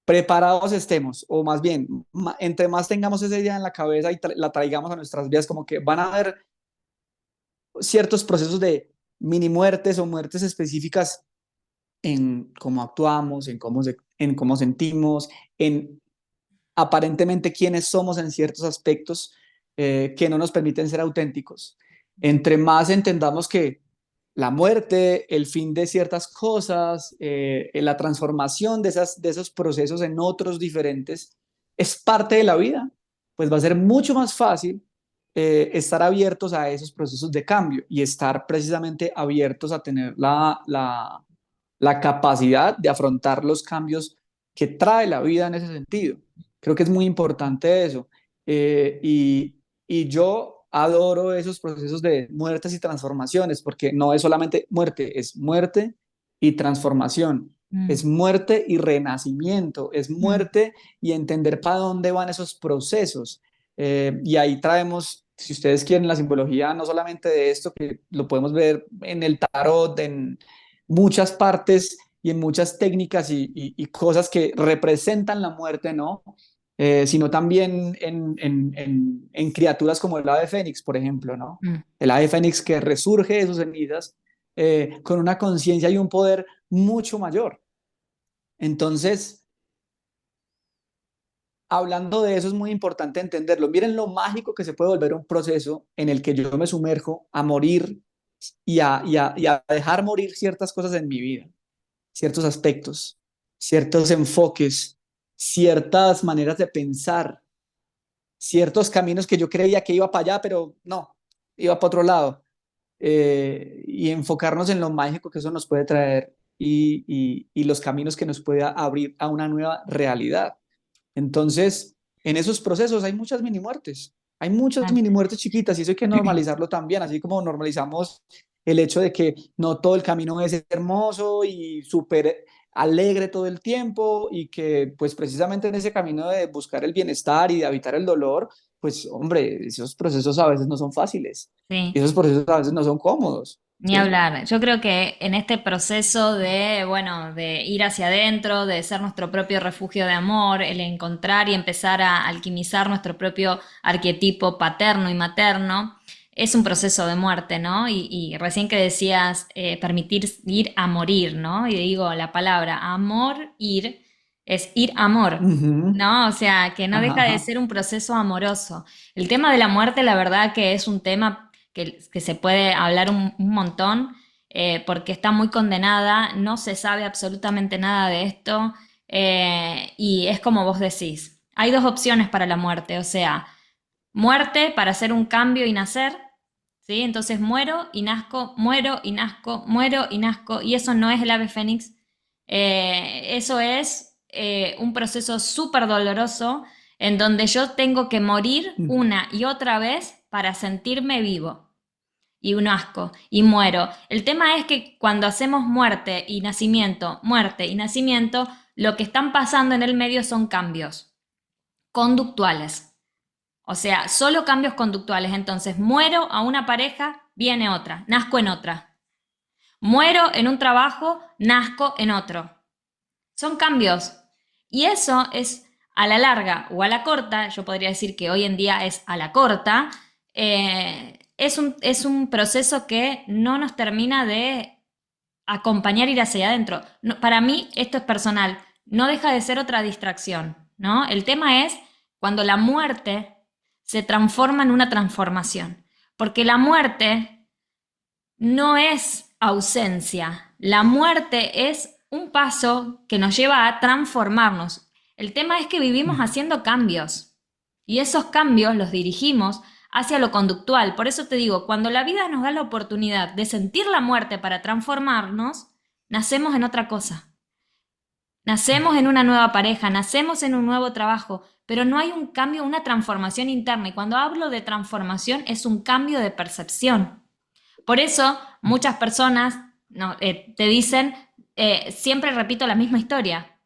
preparados estemos, o más bien, entre más tengamos esa idea en la cabeza y la traigamos a nuestras vidas, como que van a haber ciertos procesos de mini muertes o muertes específicas en cómo actuamos, en cómo sentimos, en aparentemente quiénes somos en ciertos aspectos que no nos permiten ser auténticos. Entre más entendamos que la muerte, el fin de ciertas cosas, la transformación de esos procesos en otros diferentes, es parte de la vida, pues va a ser mucho más fácil estar abiertos a esos procesos de cambio y estar precisamente abiertos a tener la capacidad de afrontar los cambios que trae la vida en ese sentido. Creo que es muy importante eso. Y yo adoro esos procesos de muertes y transformaciones, porque no es solamente muerte, es muerte y transformación, Mm, es muerte y renacimiento, es mm. muerte y entender para dónde van esos procesos. Y ahí traemos, si ustedes quieren, la simbología no solamente de esto, que lo podemos ver en el tarot, en muchas partes y en muchas técnicas y cosas que representan la muerte, ¿no? Sino también en criaturas como el ave fénix, por ejemplo, ¿no? Mm. El ave fénix que resurge de sus cenizas con una conciencia y un poder mucho mayor. Entonces, hablando de eso, es muy importante entenderlo. Miren lo mágico que se puede volver un proceso en el que yo me sumerjo a morir y a dejar morir ciertas cosas en mi vida, ciertos aspectos, ciertos enfoques, ciertas maneras de pensar, ciertos caminos que yo creía que iba para allá, pero no, iba para otro lado. Y enfocarnos en lo mágico que eso nos puede traer y los caminos que nos puede abrir a una nueva realidad. Entonces, en esos procesos hay muchas mini muertes, hay muchas Claro. mini muertes chiquitas y eso hay que normalizarlo también, así como normalizamos el hecho de que no todo el camino es hermoso y súper alegre todo el tiempo y que pues precisamente en ese camino de buscar el bienestar y de evitar el dolor, pues hombre, esos procesos a veces no son fáciles y Sí. esos procesos a veces no son cómodos. Ni hablar. Yo creo que en este proceso de, bueno, de ir hacia adentro, de ser nuestro propio refugio de amor, el encontrar y empezar a alquimizar nuestro propio arquetipo paterno y materno, es un proceso de muerte, ¿no? Y recién que decías permitir ir a morir, ¿no? Y digo la palabra amor, ir, es ir amor, Ujú. ¿no? O sea, que no Ajá, deja de ajá. ser un proceso amoroso. El tema de la muerte, la verdad que es un tema que se puede hablar un montón, porque está muy condenada, no se sabe absolutamente nada de esto, y es como vos decís, hay dos opciones para la muerte, o sea, muerte para hacer un cambio y nacer, ¿sí? Entonces muero y nazco, muero y nazco, muero y nazco, y eso no es el ave fénix, eso es un proceso súper doloroso en donde yo tengo que morir Mm. una y otra vez para sentirme vivo y un asco y muero. El tema es que cuando hacemos muerte y nacimiento, lo que están pasando en el medio son cambios conductuales. O sea, solo cambios conductuales. Entonces, muero a una pareja, viene otra, nazco en otra. Muero en un trabajo, nazco en otro. Son cambios. Y eso es a la larga o a la corta, yo podría decir que hoy en día es a la corta, es un proceso que no nos termina de acompañar ir hacia adentro. No, para mí, esto es personal, no deja de ser otra distracción, ¿no? El tema es cuando la muerte se transforma en una transformación, porque la muerte no es ausencia. La muerte es un paso que nos lleva a transformarnos. El tema es que vivimos Mm. haciendo cambios y esos cambios los dirigimos hacia lo conductual. Por eso te digo, cuando la vida nos da la oportunidad de sentir la muerte para transformarnos, nacemos en otra cosa. Nacemos en una nueva pareja, nacemos en un nuevo trabajo, pero no hay un cambio, una transformación interna. Y cuando hablo de transformación es un cambio de percepción. Por eso muchas personas no, te dicen, siempre repito la misma historia,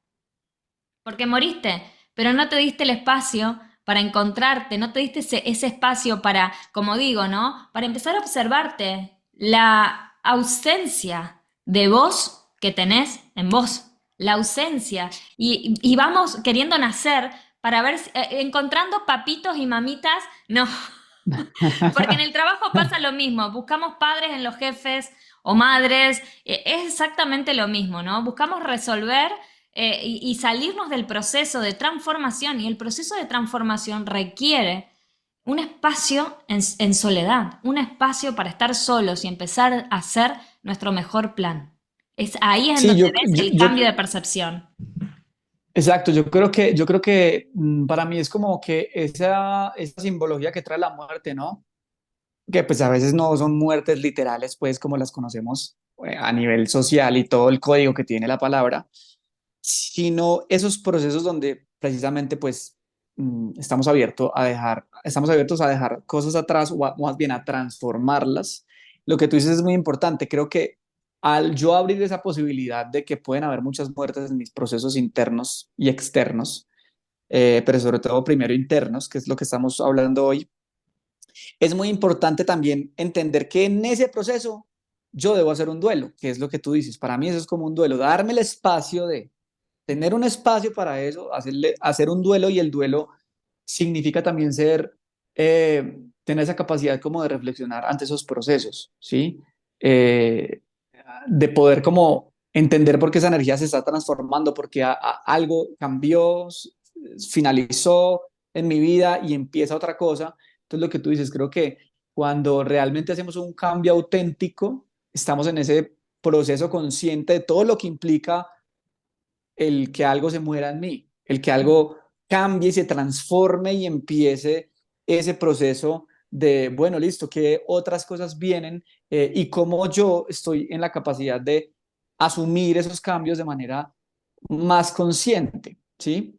porque moriste, pero no te diste el espacio para encontrarte, no te diste ese espacio para, como digo, ¿no? Para empezar a observarte la ausencia de vos que tenés en vos, la ausencia. Y vamos queriendo nacer para ver, encontrando papitos y mamitas, no, porque en el trabajo pasa lo mismo, buscamos padres en los jefes o madres, es exactamente lo mismo, ¿no? Buscamos resolver y salirnos del proceso de transformación y el proceso de transformación requiere un espacio en soledad, un espacio para estar solos y empezar a hacer nuestro mejor plan. Ahí es en Sí, donde ves el cambio de percepción. exacto, yo creo que para mí es como que esa simbología que trae la muerte, ¿no? Que pues a veces no son muertes literales, pues como las conocemos a nivel social y todo el código que tiene la palabra, sino esos procesos donde precisamente pues estamos abiertos a dejar cosas atrás o más bien a transformarlas. Lo que tú dices es muy importante. Creo que al yo abrir esa posibilidad de que pueden haber muchas muertes en mis procesos internos y externos, pero sobre todo primero internos, que es lo que estamos hablando hoy, es muy importante también entender que en ese proceso yo debo hacer un duelo, que es lo que tú dices. Para mí eso es como un duelo, darme el espacio de tener un espacio para eso, hacer un duelo, y el duelo significa también tener esa capacidad como de reflexionar ante esos procesos, ¿sí? Eh, de poder como entender por qué esa energía se está transformando, porque algo cambió, finalizó en mi vida y empieza otra cosa. Entonces lo que tú dices, creo que cuando realmente hacemos un cambio auténtico, estamos en ese proceso consciente de todo lo que implica el que algo se muera en mí, el que algo cambie y se transforme y empiece ese proceso de, bueno, listo, qué otras cosas vienen, y cómo yo estoy en la capacidad de asumir esos cambios de manera más consciente, ¿sí?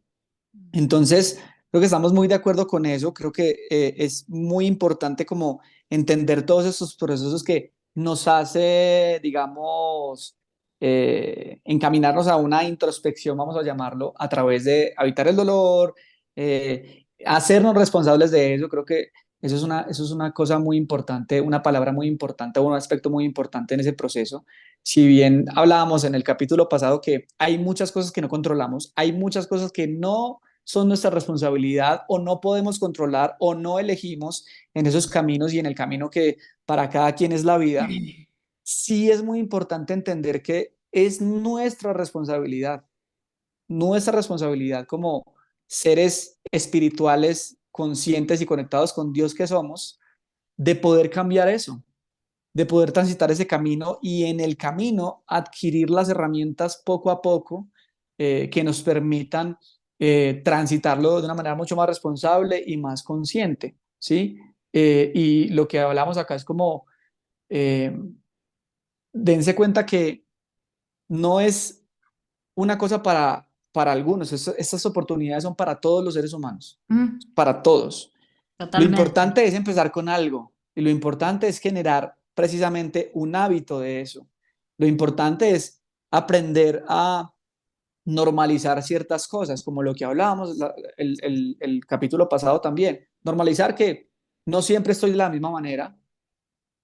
Entonces, creo que estamos muy de acuerdo con eso. Creo que es muy importante como entender todos esos procesos que nos hace, digamos, encaminarnos a una introspección, vamos a llamarlo, a través de evitar el dolor, hacernos responsables de eso. Creo que Eso es una cosa muy importante, una palabra muy importante, un aspecto muy importante en ese proceso. Si bien hablábamos en el capítulo pasado que hay muchas cosas que no controlamos, hay muchas cosas que no son nuestra responsabilidad o no podemos controlar o no elegimos en esos caminos y en el camino que para cada quien es la vida, sí es muy importante entender que es nuestra responsabilidad como seres espirituales conscientes y conectados con Dios que somos, de poder cambiar eso, de poder transitar ese camino y en el camino adquirir las herramientas poco a poco que nos permitan transitarlo de una manera mucho más responsable y más consciente, ¿sí? Y lo que hablamos acá es como, eh, dense cuenta que no es una cosa para algunos, estas oportunidades son para todos los seres humanos, Mm, para todos. Lo totalmente. importante es empezar con algo y lo importante es generar precisamente un hábito de eso. Lo importante es aprender a normalizar ciertas cosas, como lo que hablábamos el capítulo pasado también. Normalizar que no siempre estoy de la misma manera,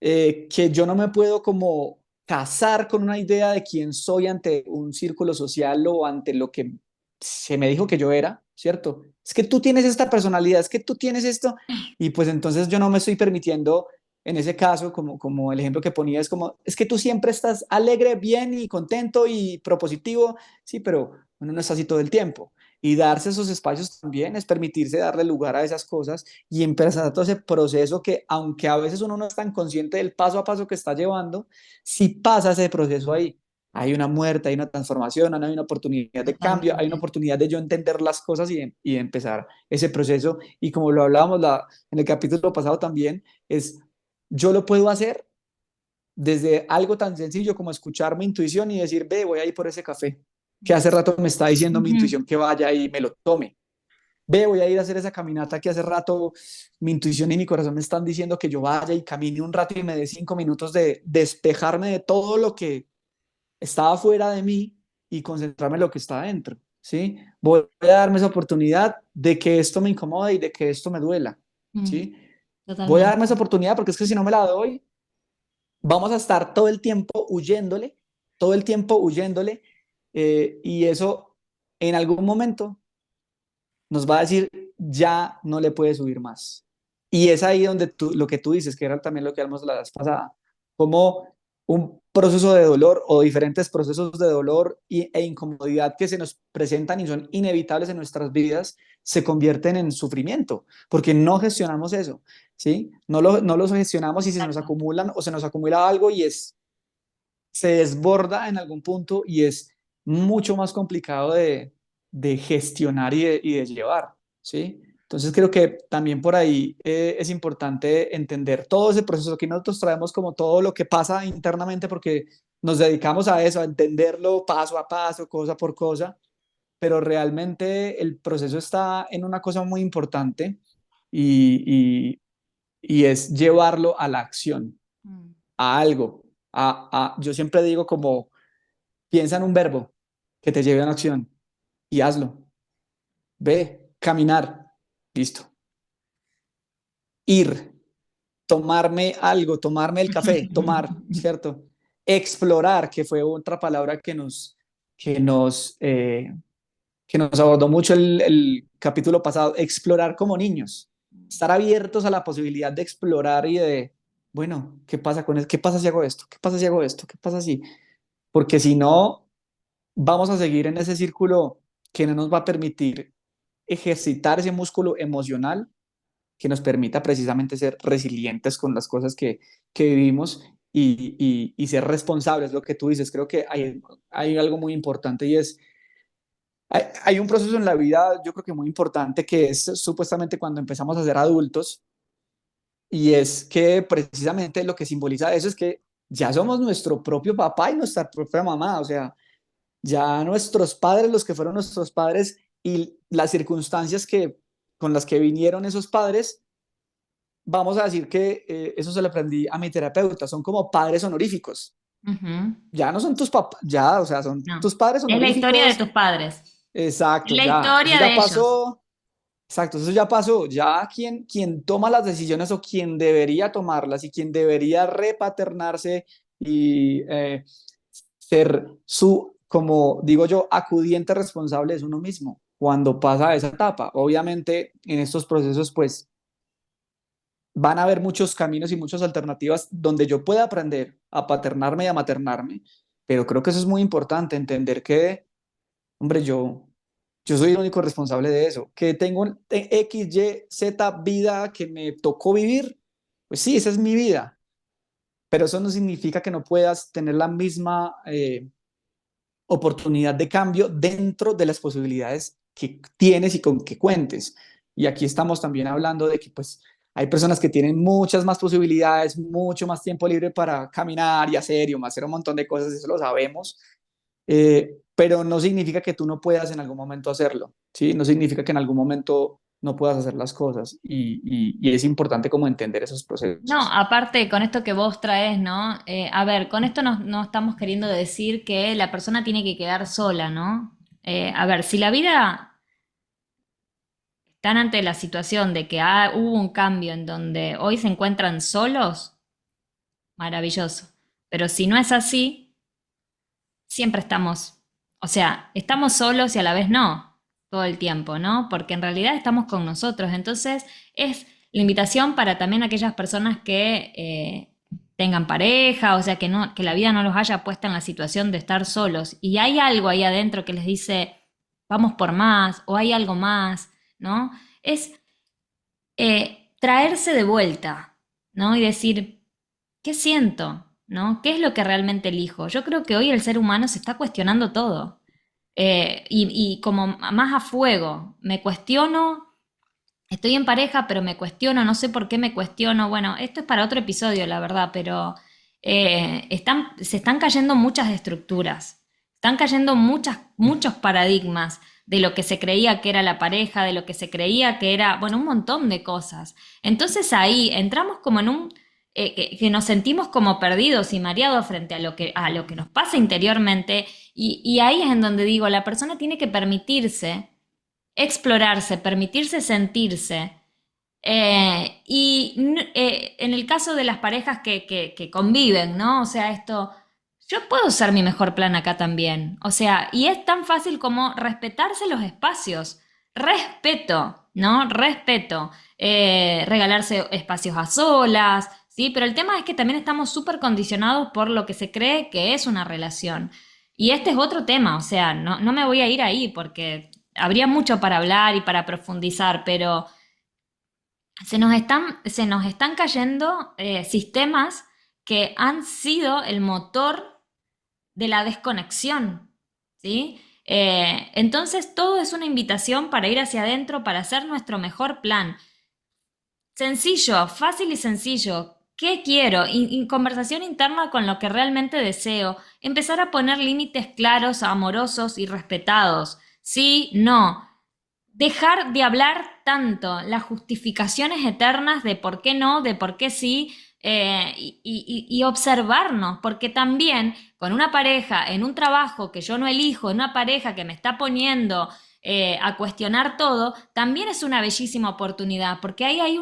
que yo no me puedo como casar con una idea de quién soy ante un círculo social o ante lo que se me dijo que yo era, ¿cierto? Es que tú tienes esta personalidad, es que tú tienes esto, y pues entonces yo no me estoy permitiendo, en ese caso, como el ejemplo que ponía, es como, es que tú siempre estás alegre, bien y contento y propositivo, sí, pero uno no está así todo el tiempo. Y darse esos espacios también es permitirse darle lugar a esas cosas y empezar todo ese proceso que, aunque a veces uno no es tan consciente del paso a paso que está llevando, si pasa ese proceso ahí, hay una muerte, hay una transformación, hay una oportunidad de cambio, hay una Totalmente. oportunidad de yo entender las cosas y de empezar ese proceso. Y como lo hablábamos en el capítulo pasado también, es yo lo puedo hacer desde algo tan sencillo como escuchar mi intuición y decir, ve, voy a ir por ese café, que hace rato me está diciendo mi Ujú. intuición que vaya y me lo tome. Ve, voy a ir a hacer esa caminata que hace rato mi intuición y mi corazón me están diciendo que yo vaya y camine un rato y me dé 5 minutos de despejarme de todo lo que estaba fuera de mí y concentrarme en lo que está dentro, ¿sí? Voy a darme esa oportunidad de que esto me incomode y de que esto me duela, Mm, ¿sí? Voy a darme esa totalmente. oportunidad porque es que si no me la doy, vamos a estar todo el tiempo huyéndole, y eso en algún momento nos va a decir, ya no le puede subir más. Y es ahí donde lo que tú dices, que era también lo que hablamos la vez pasada, como un proceso de dolor o diferentes procesos de dolor e incomodidad que se nos presentan y son inevitables en nuestras vidas, se convierten en sufrimiento, porque no gestionamos eso, ¿sí? No los gestionamos y se nos Exacto. acumulan o se nos acumula algo y se desborda en algún punto y es mucho más complicado de gestionar y de llevar, ¿sí? Entonces creo que también por ahí es importante entender todo ese proceso que nosotros traemos como todo lo que pasa internamente porque nos dedicamos a eso, a entenderlo paso a paso, cosa por cosa, pero realmente el proceso está en una cosa muy importante y, y es llevarlo a la acción, Mm. a algo. Yo siempre digo como, piensa en un verbo que te lleve a una acción y hazlo. Ve, caminar, listo. Ir, tomarme algo, tomarme el café, tomar, ¿cierto? Explorar, que fue otra palabra que nos, eh, que nos abordó mucho el capítulo pasado, explorar como niños, estar abiertos a la posibilidad de explorar y de, bueno, ¿qué pasa con esto? ¿Qué pasa si hago esto? ¿Qué pasa si hago esto? ¿Qué pasa si? Porque si no, vamos a seguir en ese círculo que no nos va a permitir ejercitar ese músculo emocional que nos permita precisamente ser resilientes con las cosas que vivimos y ser responsables. Lo que tú dices, creo que hay algo muy importante y es, hay un proceso en la vida, yo creo que muy importante, que es supuestamente cuando empezamos a ser adultos y es que precisamente lo que simboliza eso es que ya somos nuestro propio papá y nuestra propia mamá, o sea, ya nuestros padres, los que fueron nuestros padres y las circunstancias con las que vinieron esos padres, vamos a decir que eso se lo aprendí a mi terapeuta, son como padres honoríficos. Ujú. Ya no son tus papás, ya, o sea, son No. tus padres Es la historia de honoríficos. tus padres. Es Exacto, la ya, eso historia ya de ellos. pasó. exacto, eso ya pasó. Ya quien toma las decisiones o quien debería tomarlas y quien debería repaternarse y ser su, como digo yo, acudiente responsable es uno mismo cuando pasa esa etapa. Obviamente en estos procesos pues van a haber muchos caminos y muchas alternativas donde yo pueda aprender a paternarme y a maternarme, pero creo que eso es muy importante, entender que, hombre, yo soy el único responsable de eso, que tengo un X, Y, Z vida que me tocó vivir, pues sí, esa es mi vida, pero eso no significa que no puedas tener la misma oportunidad de cambio dentro de las posibilidades que tienes y con que cuentes. Y aquí estamos también hablando de que pues hay personas que tienen muchas más posibilidades, mucho más tiempo libre para caminar y hacer un montón de cosas, eso lo sabemos, pero no significa que tú no puedas en algún momento hacerlo, ¿sí? No significa que en algún momento no puedas hacer las cosas y es importante como entender esos No, procesos. aparte con esto que vos traes, ¿no? A ver, con esto no estamos queriendo decir que la persona tiene que quedar sola, ¿no? A ver, si la vida están ante la situación de que hubo un cambio en donde hoy se encuentran solos, maravilloso. Pero si no es así, siempre estamos, o sea, estamos solos y a la vez no, todo el tiempo, ¿no? Porque en realidad estamos con nosotros. Entonces, es la invitación para también aquellas personas que tengan pareja, o sea, que la vida no los haya puesto en la situación de estar solos. Y hay algo ahí adentro que les dice, vamos por más, o hay algo más, ¿no? Es traerse de vuelta, ¿no? Y decir, ¿qué siento? ¿No? ¿Qué es lo que realmente elijo? Yo creo que hoy el ser humano se está cuestionando todo. Y como más a fuego, me cuestiono, estoy en pareja, pero me cuestiono, no sé por qué me cuestiono. Bueno, esto es para otro episodio, la verdad, pero se están cayendo muchas estructuras, están cayendo muchos paradigmas de lo que se creía que era la pareja, de lo que se creía que era, bueno, un montón de cosas. Entonces ahí entramos como en un, que nos sentimos como perdidos y mareados frente a lo que nos pasa interiormente y ahí es en donde digo, la persona tiene que permitirse explorarse, permitirse sentirse. En el caso de las parejas que conviven, ¿no? O sea, esto, yo puedo ser mi mejor plan acá también. O sea, y es tan fácil como respetarse los espacios. Respeto, ¿no? Respeto. Regalarse espacios a solas, ¿sí? Pero el tema es que también estamos súper condicionados por lo que se cree que es una relación. Y este es otro tema, o sea, no me voy a ir ahí porque habría mucho para hablar y para profundizar, pero se nos están cayendo sistemas que han sido el motor de la desconexión, ¿sí? Entonces todo es una invitación para ir hacia adentro, para hacer nuestro mejor plan. Sencillo, fácil y sencillo. ¿Qué quiero? Conversación interna con lo que realmente deseo. Empezar a poner límites claros, amorosos y respetados. Sí, no. Dejar de hablar tanto, las justificaciones eternas de por qué no, de por qué sí, y observarnos, porque también con una pareja, en un trabajo que yo no elijo, en una pareja que me está poniendo a cuestionar todo, también es una bellísima oportunidad, porque ahí hay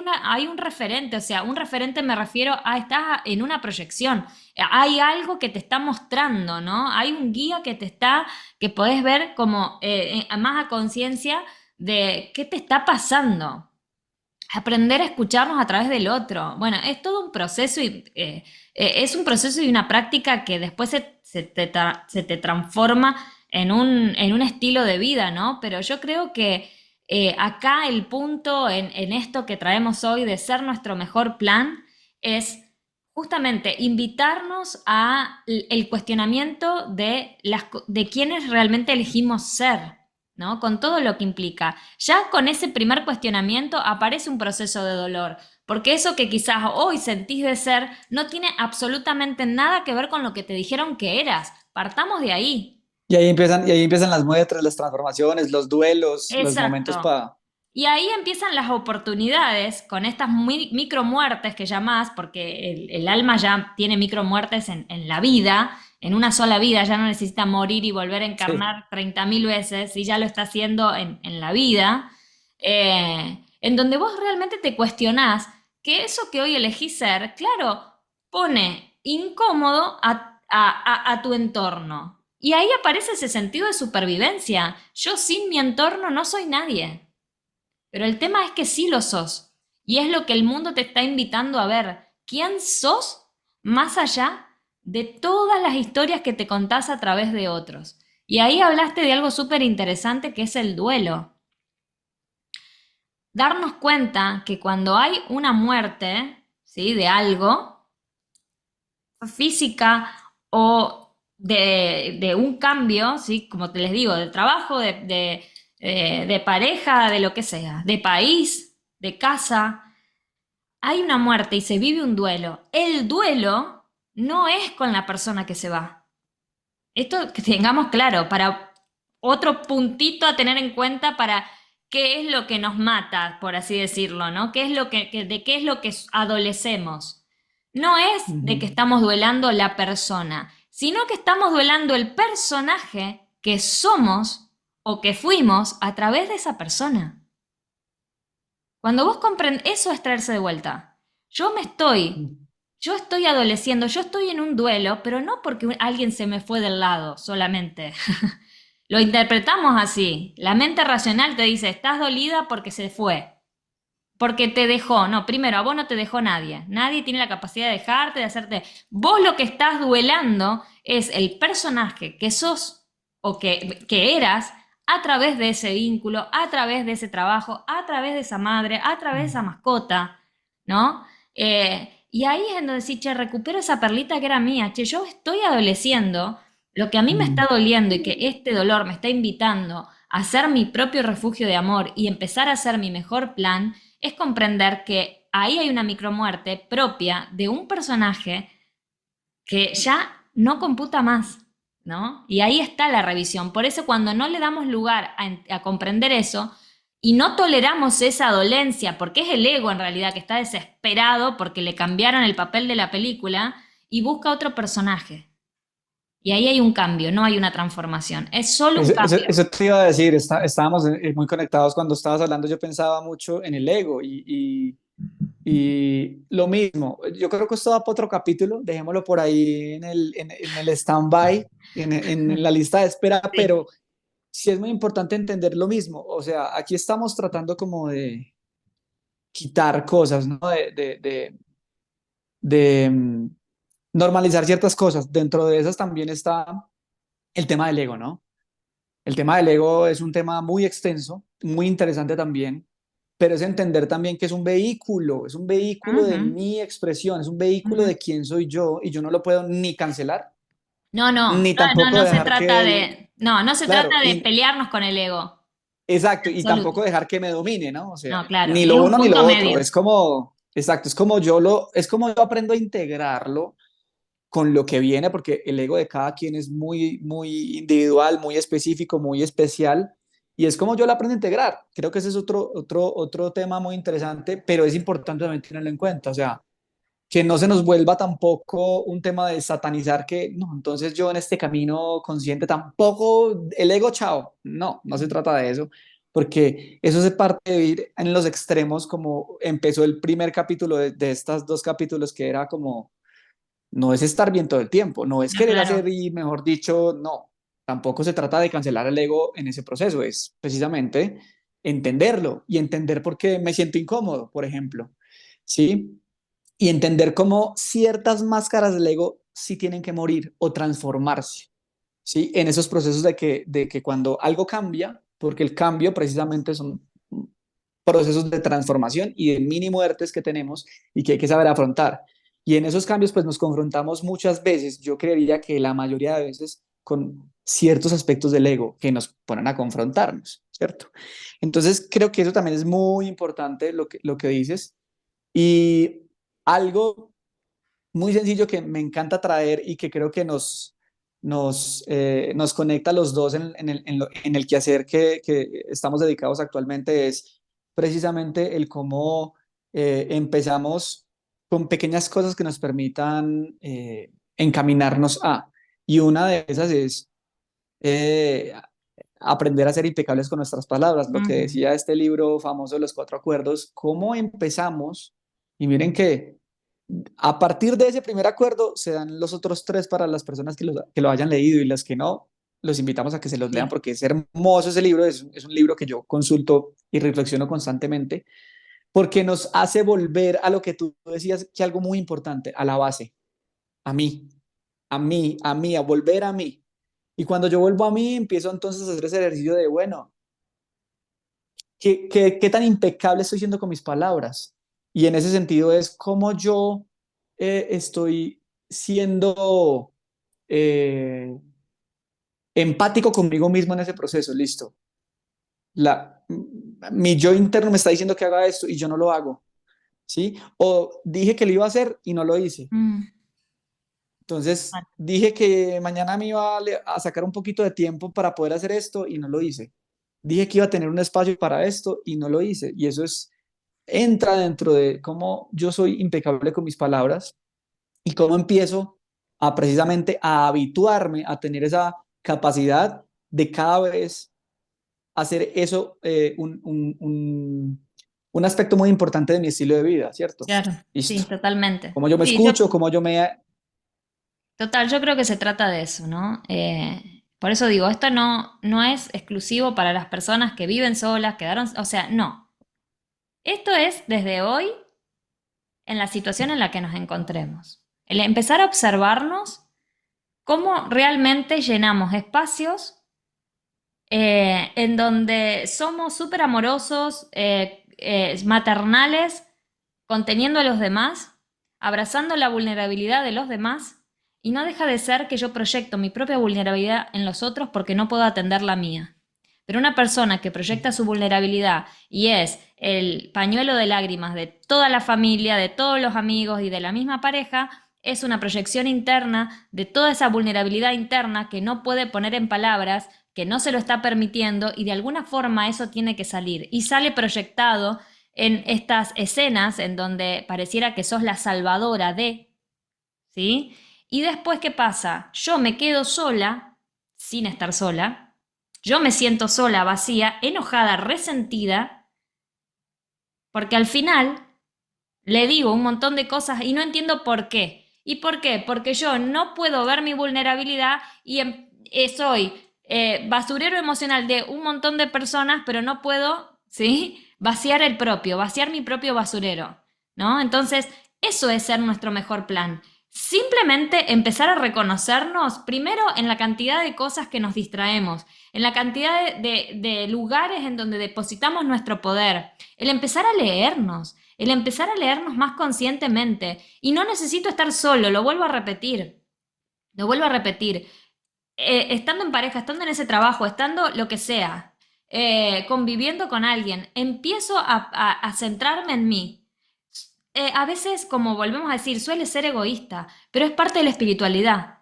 un referente, o sea, un referente me refiero a estás en una proyección, hay algo que te está mostrando, ¿no? Hay un guía que te está, que podés ver como más a conciencia de qué te está pasando. Aprender a escucharnos a través del otro. Bueno, es todo un proceso y es un proceso y una práctica que después se te transforma en un estilo de vida, ¿no? Pero yo creo que acá el punto en esto que traemos hoy de ser nuestro mejor plan es justamente invitarnos a el cuestionamiento de, de quiénes realmente elegimos ser. ¿No? Con todo lo que implica. Ya con ese primer cuestionamiento aparece un proceso de dolor, porque eso que quizás hoy sentís de ser no tiene absolutamente nada que ver con lo que te dijeron que eras. Partamos de ahí. Y ahí empiezan las muestras, las transformaciones, los duelos, los momentos Exacto. para... Y ahí empiezan las oportunidades con estas micro muertes que llamás, porque el alma ya tiene micro muertes en la vida, en una sola vida, ya no necesita morir y volver a Sí. encarnar 30.000 veces, y ya lo está haciendo en la vida. en donde vos realmente te cuestionás que eso que hoy elegís ser, claro, pone incómodo a tu entorno. Y ahí aparece ese sentido de supervivencia. Yo sin mi entorno no soy nadie. Pero el tema es que sí lo sos. Y es lo que el mundo te está invitando a ver. ¿Quién sos más allá de todas las historias que te contás a través de otros? Y ahí hablaste de algo súper interesante que es el duelo. Darnos cuenta que cuando hay una muerte, ¿sí? De algo, física o de un cambio, ¿sí? Como te les digo, de trabajo, de pareja, de lo que sea, de país, de casa, hay una muerte y se vive un duelo. El duelo no es con la persona que se va. Esto que tengamos claro, para otro puntito a tener en cuenta para qué es lo que nos mata, por así decirlo, ¿no? ¿Qué es lo de qué es lo que adolecemos? No es de que Ujú. estamos duelando la persona, sino que estamos duelando el personaje que somos o que fuimos a través de esa persona. Cuando vos comprendes, eso es traerse de vuelta. Yo me estoy, yo estoy adoleciendo, yo estoy en un duelo, pero no porque alguien se me fue del lado solamente. Lo interpretamos así. La mente racional te dice, estás dolida porque se fue, porque te dejó. No, primero, a vos no te dejó nadie. Nadie tiene la capacidad de dejarte, de hacerte. Vos lo que estás duelando es el personaje que sos o que eras a través de ese vínculo, a través de ese trabajo, a través de esa madre, a través de esa mascota, ¿no? Y ahí es en donde decís, che, recupero esa perlita que era mía, che, yo estoy adoleciendo, lo que a mí me está Mm. doliendo y que este dolor me está invitando a ser mi propio refugio de amor y empezar a ser mi mejor plan, es comprender que ahí hay una micromuerte propia de un personaje que ya no computa más, ¿no? Y ahí está la revisión. Por eso cuando no le damos lugar a comprender eso y no toleramos esa dolencia, porque es el ego en realidad que está desesperado porque le cambiaron el papel de la película y busca otro personaje. Y ahí hay un cambio, no hay una transformación, es solo un cambio. Eso te iba a decir, estábamos muy conectados cuando estabas hablando, yo pensaba mucho en el ego y lo mismo, yo creo que esto va para otro capítulo, dejémoslo por ahí en el stand-by, en la lista de espera, Sí. pero sí es muy importante entender lo mismo, o sea, aquí estamos tratando como de quitar cosas, ¿no? De normalizar ciertas cosas, dentro de esas también está el tema del ego, ¿no? El tema del ego es un tema muy extenso, muy interesante también, pero es entender también que es un vehículo de Ujú, mi expresión, es un vehículo ujú. de quién soy yo y yo no lo puedo ni cancelar, No, no, ni no, tampoco no se dejar trata que él, de, no, no se claro, trata de y pelearnos con el ego. exacto, y Absoluto. tampoco dejar que me domine, ¿no? O sea, No, claro, ni es lo un uno ni lo punto otro, medio. es como, exacto, es como yo aprendo a integrarlo con lo que viene, porque el ego de cada quien es muy individual, muy específico, muy especial, y es como yo lo aprendo a integrar. Creo que ese es otro tema muy interesante, pero es importante también tenerlo en cuenta, o sea, que no se nos vuelva tampoco un tema de satanizar que, no, entonces yo en este camino consciente tampoco, el ego, chao, no, no se trata de eso. Porque eso es parte de ir en los extremos, como empezó el primer capítulo de estas dos capítulos, que era como no es estar bien todo el tiempo, no es No, querer claro. hacer y, mejor dicho, no. Tampoco se trata de cancelar el ego en ese proceso, es precisamente entenderlo y entender por qué me siento incómodo, por ejemplo, ¿sí? Y entender cómo ciertas máscaras del ego sí tienen que morir o transformarse, ¿sí? En esos procesos de que cuando algo cambia, porque el cambio precisamente son procesos de transformación y de mini muertes que tenemos y que hay que saber afrontar. Y en esos cambios, pues nos confrontamos muchas veces, yo creería que la mayoría de veces, con ciertos aspectos del ego que nos ponen a confrontarnos, ¿cierto? Entonces, creo que eso también es muy importante lo que dices. Y algo muy sencillo que me encanta traer y que creo que nos conecta a los dos en el quehacer que estamos dedicados actualmente es precisamente el cómo empezamos con pequeñas cosas que nos permitan encaminarnos a. Y una de esas es eh, aprender a ser impecables con nuestras palabras, lo que Ujú. decía este libro famoso de los cuatro acuerdos, cómo empezamos, y miren que a partir de ese primer acuerdo se dan los otros tres para las personas que lo hayan leído, y las que no, los invitamos a que se los lean Sí, porque es hermoso ese libro, es un libro que yo consulto y reflexiono constantemente, porque nos hace volver a lo que tú decías, que algo muy importante, a la base, a mí, a volver a mí. Y cuando yo vuelvo a mí, empiezo entonces a hacer ese ejercicio de, bueno, ¿qué tan impecable estoy siendo con mis palabras? Y en ese sentido es cómo yo estoy siendo eh, empático conmigo mismo en ese proceso, listo. Mi yo interno me está diciendo que haga esto y yo no lo hago, ¿sí? O dije que lo iba a hacer y no lo hice. mm, Entonces vale, dije que mañana me iba a sacar un poquito de tiempo para poder hacer esto y no lo hice. Dije que iba a tener un espacio para esto y no lo hice. Y eso entra dentro de cómo yo soy impecable con mis palabras y cómo empiezo a precisamente a habituarme a tener esa capacidad de cada vez hacer eso un aspecto muy importante de mi estilo de vida, ¿cierto? claro, Listo. sí, totalmente. Cómo yo me Sí, yo, escucho, cómo yo me... total, yo creo que se trata de eso, ¿no? Por eso digo, esto no es exclusivo para las personas que viven solas, quedaron, o sea, no. Esto es desde hoy en la situación en la que nos encontremos. El empezar a observarnos cómo realmente llenamos espacios en donde somos súper amorosos, maternales, conteniendo a los demás, abrazando la vulnerabilidad de los demás, y no deja de ser que yo proyecto mi propia vulnerabilidad en los otros porque no puedo atender la mía. Pero una persona que proyecta su vulnerabilidad y es el pañuelo de lágrimas de toda la familia, de todos los amigos y de la misma pareja, es una proyección interna de toda esa vulnerabilidad interna que no puede poner en palabras, que no se lo está permitiendo y de alguna forma eso tiene que salir. Y sale proyectado en estas escenas en donde pareciera que sos la salvadora de, ¿sí? Y después, ¿qué pasa? Yo me quedo sola, sin estar sola, yo me siento sola, vacía, enojada, resentida, porque al final le digo un montón de cosas y no entiendo por qué. ¿Y por qué? Porque yo no puedo ver mi vulnerabilidad y soy basurero emocional de un montón de personas, pero no puedo, ¿sí? Vaciar mi propio basurero, ¿no? Entonces, eso es ser nuestro mejor plan. Simplemente empezar a reconocernos primero en la cantidad de cosas que nos distraemos, en la cantidad de lugares en donde depositamos nuestro poder, el empezar a leernos, el empezar a leernos más conscientemente. Y no necesito estar solo, lo vuelvo a repetir, lo vuelvo a repetir. Estando en pareja, estando en ese trabajo, estando lo que sea, conviviendo con alguien, empiezo a centrarme en mí. A veces, como volvemos a decir, suele ser egoísta, pero es parte de la espiritualidad.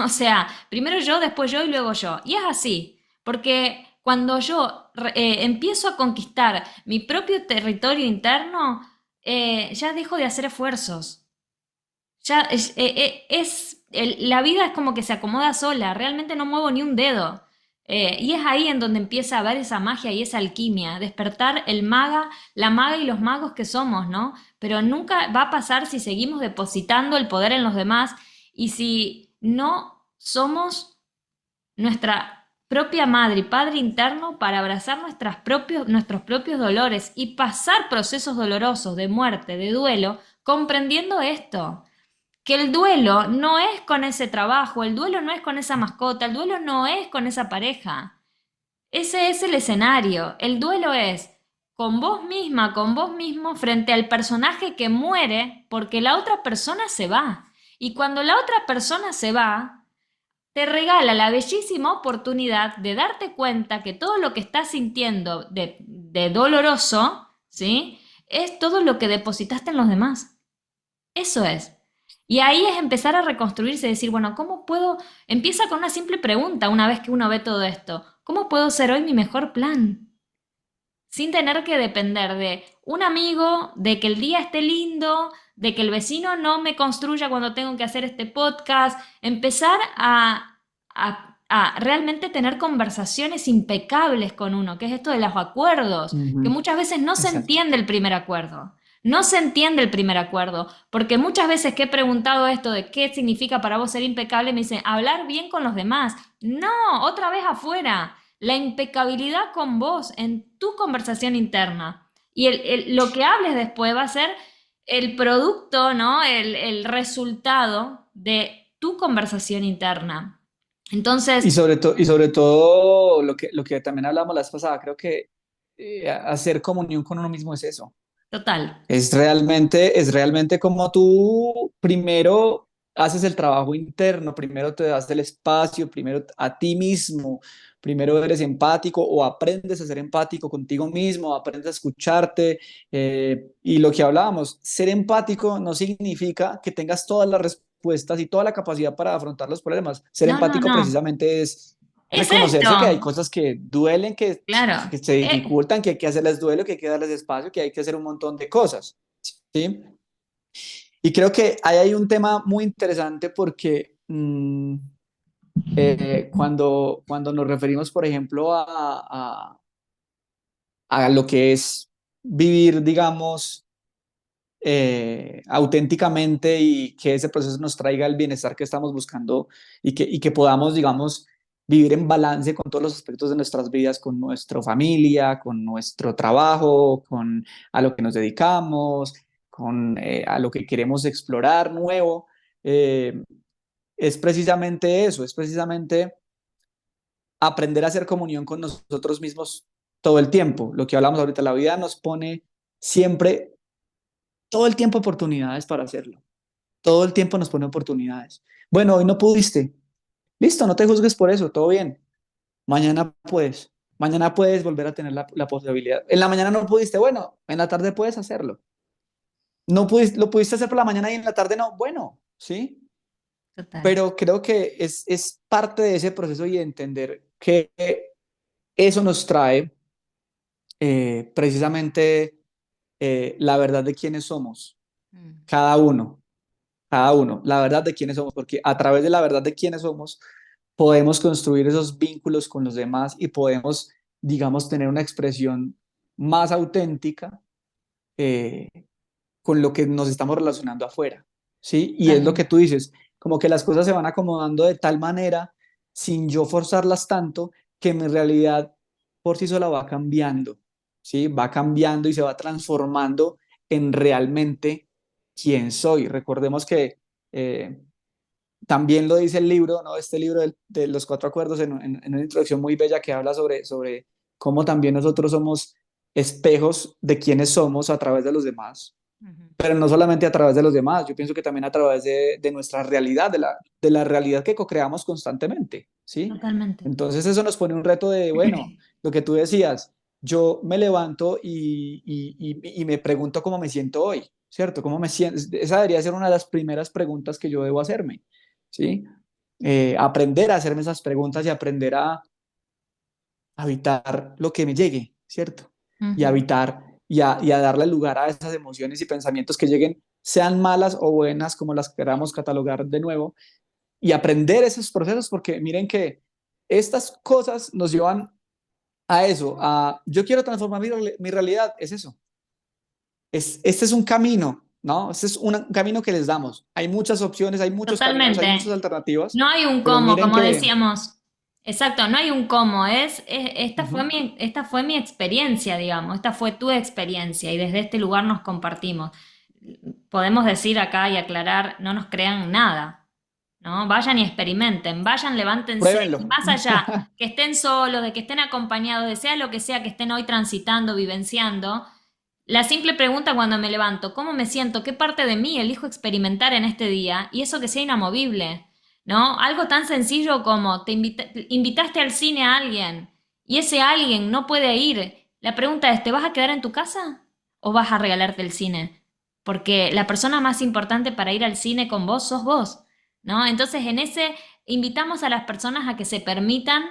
O sea, primero yo, después yo y luego yo. Y es así, porque cuando yo empiezo a conquistar mi propio territorio interno, ya dejo de hacer esfuerzos. Ya la vida es como que se acomoda sola, realmente no muevo ni un dedo. Y es ahí en donde empieza a ver esa magia y esa alquimia, despertar la maga y los magos que somos, ¿no? Pero nunca va a pasar si seguimos depositando el poder en los demás y si no somos nuestra propia madre y padre interno para abrazar nuestros propios dolores y pasar procesos dolorosos de muerte, de duelo, comprendiendo esto que el duelo no es con ese trabajo, el duelo no es con esa mascota, el duelo no es con esa pareja. Ese es el escenario. El duelo es con vos misma, con vos mismo, frente al personaje que muere porque la otra persona se va. Y cuando la otra persona se va, te regala la bellísima oportunidad de darte cuenta que todo lo que estás sintiendo de doloroso, ¿sí? Es todo lo que depositaste en los demás. Eso es. Y ahí es empezar a reconstruirse y decir, bueno, ¿cómo puedo? Empieza con una simple pregunta una vez que uno ve todo esto. ¿Cómo puedo ser hoy mi mejor plan? Sin tener que depender de un amigo, de que el día esté lindo, de que el vecino no me construya cuando tengo que hacer este podcast. Empezar a a realmente tener conversaciones impecables con uno, que es esto de los acuerdos, que Ujú, muchas veces no se exacto. entiende el primer acuerdo. No se entiende el primer acuerdo, porque muchas veces que he preguntado esto de qué significa para vos ser impecable, me dicen, hablar bien con los demás. No, otra vez afuera. La impecabilidad con vos en tu conversación interna. Y lo que hables después va a ser el producto, ¿no? El resultado de tu conversación interna. Entonces, Y sobre todo lo que también hablamos la vez pasada, creo que hacer comunión con uno mismo es eso. total. Es realmente como tú primero haces el trabajo interno, primero te das el espacio, primero a ti mismo, primero eres empático o aprendes a ser empático contigo mismo, aprendes a escucharte. Y lo que hablábamos, ser empático no significa que tengas todas las respuestas y toda la capacidad para afrontar los problemas. Ser No, no, empático no. precisamente es Es esto. reconocerse que hay cosas que duelen, Claro. que se dificultan, que hay que hacerles duelo, que hay que darles espacio, que hay que hacer un montón de cosas. ¿Sí? Y creo que ahí hay un tema muy interesante porque cuando nos referimos, por ejemplo, a lo que es vivir, digamos, auténticamente y que ese proceso nos traiga el bienestar que estamos buscando y que podamos, digamos, vivir en balance con todos los aspectos de nuestras vidas, con nuestra familia, con nuestro trabajo, con a lo que nos dedicamos, con a lo que queremos explorar nuevo. eh, es precisamente eso, es precisamente aprender a hacer comunión con nosotros mismos todo el tiempo. Lo que hablamos ahorita, la vida nos pone siempre, todo el tiempo oportunidades para hacerlo. Todo el tiempo nos pone oportunidades. Bueno, hoy no pudiste. Listo, no te juzgues por eso, todo bien. Mañana puedes. Mañana puedes volver a tener la posibilidad. En la mañana no pudiste, bueno, en la tarde puedes hacerlo. No pudiste, lo pudiste hacer por la mañana y en la tarde no, bueno, sí. Total. Pero creo que es parte de ese proceso y de entender que eso nos trae precisamente la verdad de quiénes somos, Mm. cada uno, la verdad de quiénes somos, porque a través de la verdad de quiénes somos podemos construir esos vínculos con los demás y podemos, digamos, tener una expresión más auténtica eh, con lo que nos estamos relacionando afuera, ¿sí? Y es lo que Totalmente. tú dices, como que las cosas se van acomodando de tal manera, sin yo forzarlas tanto, que mi realidad por sí sola va cambiando, ¿sí? Va cambiando y se va transformando en realmente quién soy. Recordemos que también lo dice el libro, ¿no? Este libro de los cuatro acuerdos en una introducción muy bella que habla sobre cómo también nosotros somos espejos de quiénes somos a través de los demás, Ujú. pero no solamente a través de los demás, yo pienso que también a través de nuestra realidad, de la realidad que co-creamos constantemente, ¿sí? Totalmente. Entonces eso nos pone un reto de, bueno, lo que tú decías, yo me levanto y me pregunto cómo me siento hoy, ¿cierto? ¿Cómo me siento? Esa debería ser una de las primeras preguntas que yo debo hacerme, ¿sí? Aprender a hacerme esas preguntas y aprender a habitar lo que me llegue, ¿cierto? Y Ujú. habitar y a darle lugar a esas emociones y pensamientos que lleguen, sean malas o buenas, como las queramos catalogar de nuevo, y aprender esos procesos, porque miren que estas cosas nos llevan a eso, a yo quiero transformar mi realidad, es eso. Este es un camino, ¿no? Este es un camino que les damos. Hay muchas opciones, hay muchos caminos, hay muchas Totalmente. alternativas, No hay un pero cómo, miren como que decíamos. Exacto, no hay un cómo. uh-huh, Esta fue mi experiencia, digamos. Esta fue tu experiencia y desde este lugar nos compartimos. Podemos decir acá y aclarar, no nos crean nada, ¿no? Vayan y experimenten, vayan, levántense pruébenlo. y más allá, que estén solos, de que estén acompañados, de sea lo que sea que estén hoy transitando, vivenciando. La simple pregunta cuando me levanto, ¿cómo me siento? ¿Qué parte de mí elijo experimentar en este día? Y eso que sea inamovible, ¿no? Algo tan sencillo como invitaste al cine a alguien y ese alguien no puede ir. La pregunta es, ¿te vas a quedar en tu casa o vas a regalarte el cine? Porque la persona más importante para ir al cine con vos sos vos, ¿no? Entonces, en ese invitamos a las personas a que se permitan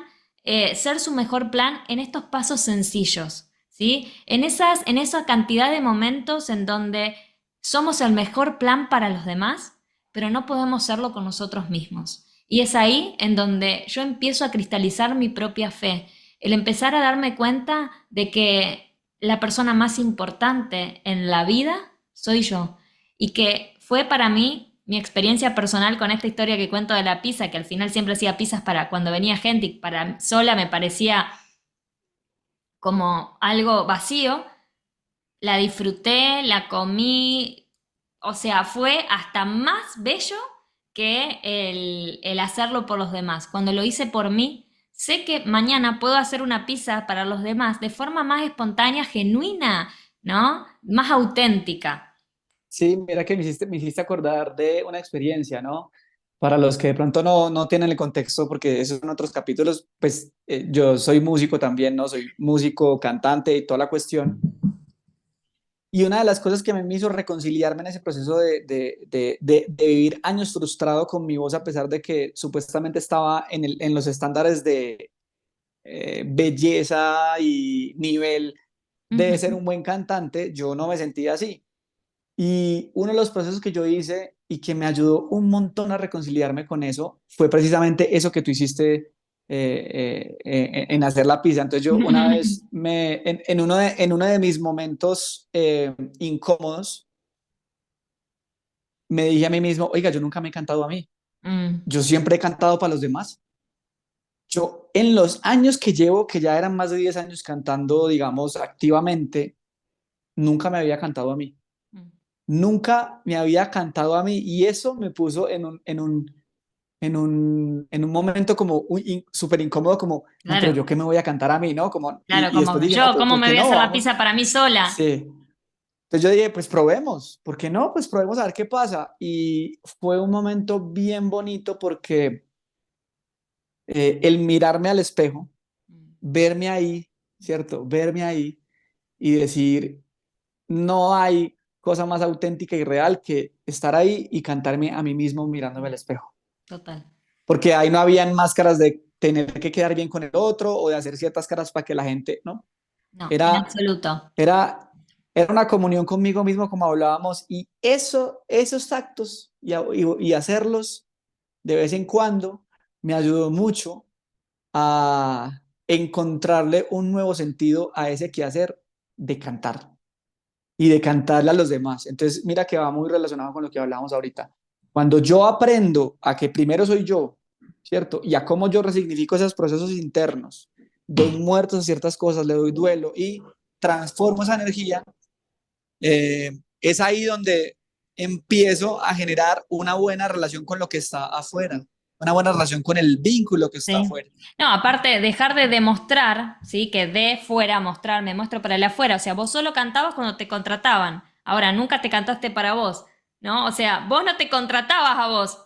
ser su mejor plan en estos pasos sencillos. ¿Sí? En esa cantidad de momentos en donde somos el mejor plan para los demás, pero no podemos serlo con nosotros mismos. Y es ahí en donde yo empiezo a cristalizar mi propia fe, el empezar a darme cuenta de que la persona más importante en la vida soy yo y que fue para mí mi experiencia personal con esta historia que cuento de la pizza, que al final siempre hacía pizzas para cuando venía gente y para sola me parecía como algo vacío, la disfruté, la comí, o sea, fue hasta más bello que el hacerlo por los demás. Cuando lo hice por mí, sé que mañana puedo hacer una pizza para los demás de forma más espontánea, genuina, ¿no? Más auténtica. Sí, mira que me hiciste acordar de una experiencia, ¿no? Para los que de pronto no tienen el contexto, porque esos son otros capítulos, pues yo soy músico también, ¿no? Soy músico, cantante y toda la cuestión. Y una de las cosas que me hizo reconciliarme en ese proceso de vivir años frustrado con mi voz, a pesar de que supuestamente estaba en los estándares de belleza y nivel de ser Ujú. un buen cantante, yo no me sentía así. Y uno de los procesos que yo hice y que me ayudó un montón a reconciliarme con eso fue precisamente eso que tú hiciste en hacer la pizza. Entonces yo una vez en uno de mis momentos incómodos me dije a mí mismo, oiga, yo nunca me he cantado a mí, Mm, yo siempre he cantado para los demás. Yo en los años que llevo, que ya eran más de 10 años cantando, digamos, activamente, nunca me había cantado a mí. mm. Nunca me había cantado a mí y eso me puso en un momento como súper incómodo, como, no, pero Claro, yo qué me voy a cantar a mí, ¿no? Como, claro, y después como dije, no, yo, pero ¿cómo ¿por me qué voy a no? hacer la Vamos. pizza para mí sola? Sí. Entonces yo dije, pues probemos, ¿por qué no? Pues probemos a ver qué pasa. Y fue un momento bien bonito porque el mirarme al espejo, Mm, verme ahí, ¿cierto? Verme ahí y decir, no hay cosa más auténtica y real que estar ahí y cantarme a mí mismo mirándome al mm. espejo. Total. Porque ahí no habían máscaras de tener que quedar bien con el otro o de hacer ciertas caras para que la gente, ¿no? No, en Era, absoluto. era, era una comunión conmigo mismo, como hablábamos, y esos actos y hacerlos de vez en cuando me ayudó mucho a encontrarle un nuevo sentido a ese quehacer de cantar y de cantarle a los demás. Entonces, mira que va muy relacionado con lo que hablábamos ahorita. Cuando yo aprendo a que primero soy yo, ¿cierto? Y a cómo yo resignifico esos procesos internos, doy muertos a ciertas cosas, le doy duelo y transformo esa energía, es ahí donde empiezo a generar una buena relación con lo que está afuera, una buena relación con el vínculo que está Sí. afuera. No, aparte, dejar de demostrar, ¿sí? Que de fuera mostrar, me muestro para el afuera. O sea, vos solo cantabas cuando te contrataban. Ahora, nunca te cantaste para vos, ¿no? O sea, vos no te contratabas a vos.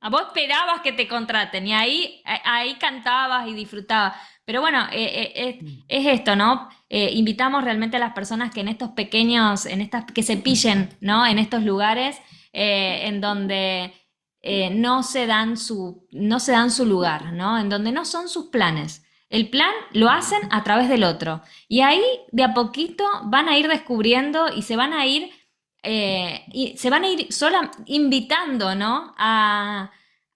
A vos esperabas que te contraten y ahí, ahí cantabas y disfrutabas. Pero bueno, es esto, ¿no? Invitamos realmente a las personas que en estos pequeños, en estas, que se pillen, ¿no? En estos lugares en donde no se dan su lugar, ¿no? En donde no son sus planes. El plan lo hacen a través del otro. Y ahí de a poquito van a ir descubriendo y se van a ir sola invitando, ¿no?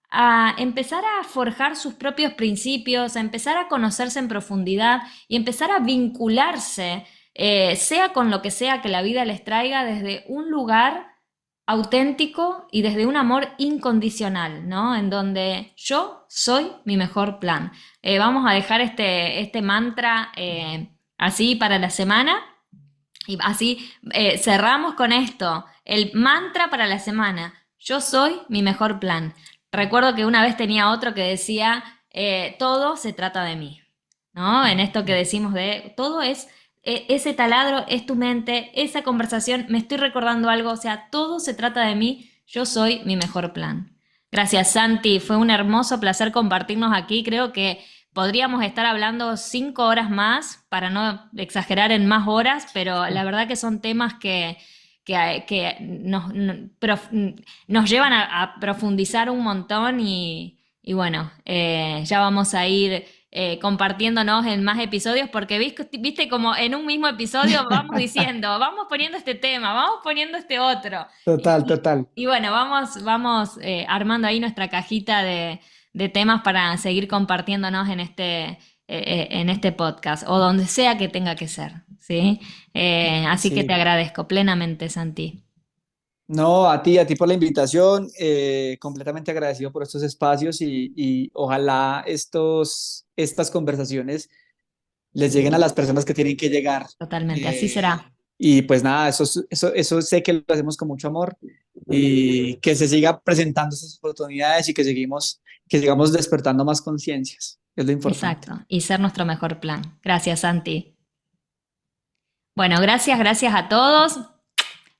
A empezar a forjar sus propios principios, a empezar a conocerse en profundidad y empezar a vincularse, sea con lo que sea que la vida les traiga, desde un lugar auténtico y desde un amor incondicional, ¿no? En donde yo soy mi mejor plan. Vamos a dejar este mantra así para la semana y así cerramos con esto. El mantra para la semana. Yo soy mi mejor plan. Recuerdo que una vez tenía otro que decía, todo se trata de mí, ¿no? En esto que decimos de, todo es, ese taladro es tu mente, esa conversación, me estoy recordando algo, o sea, todo se trata de mí, yo soy mi mejor plan. Gracias, Santi, fue un hermoso placer compartirnos aquí, creo que podríamos estar hablando 5 horas más, para no exagerar en más horas, pero la verdad que son temas que nos llevan a profundizar un montón y bueno, ya vamos a ir compartiéndonos en más episodios porque viste como en un mismo episodio vamos diciendo, vamos poniendo este tema, vamos poniendo este otro. Total, total. Y bueno, vamos armando ahí nuestra cajita de temas para seguir compartiéndonos en este podcast o donde sea que tenga que ser, ¿sí? Así que te Sí. agradezco plenamente, Santi. No, a ti por la invitación, completamente agradecido por estos espacios y ojalá estas conversaciones les lleguen a las personas que tienen que llegar. Totalmente, así Eh, será. y pues nada, eso sé que lo hacemos con mucho amor y que se siga presentando esas oportunidades y que sigamos despertando más conciencias, es lo importante. Exacto, y ser nuestro mejor plan. Gracias, Santi. Bueno, gracias a todos.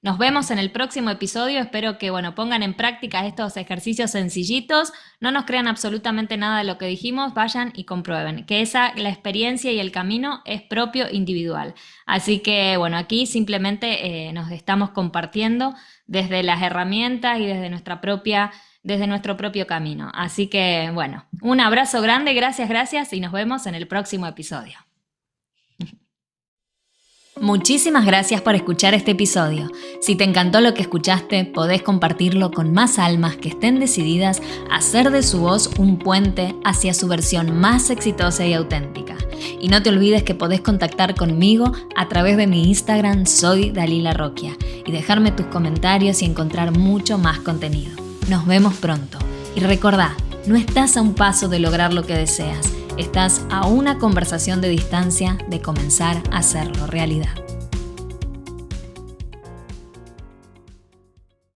Nos vemos en el próximo episodio. Espero que, bueno, pongan en práctica estos ejercicios sencillitos. No nos crean absolutamente nada de lo que dijimos. Vayan y comprueben que la experiencia y el camino es propio individual. Así que, bueno, aquí simplemente nos estamos compartiendo desde las herramientas y desde nuestro propio camino. Así que, bueno, un abrazo grande. Gracias y nos vemos en el próximo episodio. Muchísimas gracias por escuchar este episodio. Si te encantó lo que escuchaste, podés compartirlo con más almas que estén decididas a hacer de su voz un puente hacia su versión más exitosa y auténtica. Y no te olvides que podés contactar conmigo a través de mi Instagram Soy Dalila Roquia y dejarme tus comentarios y encontrar mucho más contenido. Nos vemos pronto. Y recordá, no estás a un paso de lograr lo que deseas. Estás a una conversación de distancia de comenzar a hacerlo realidad.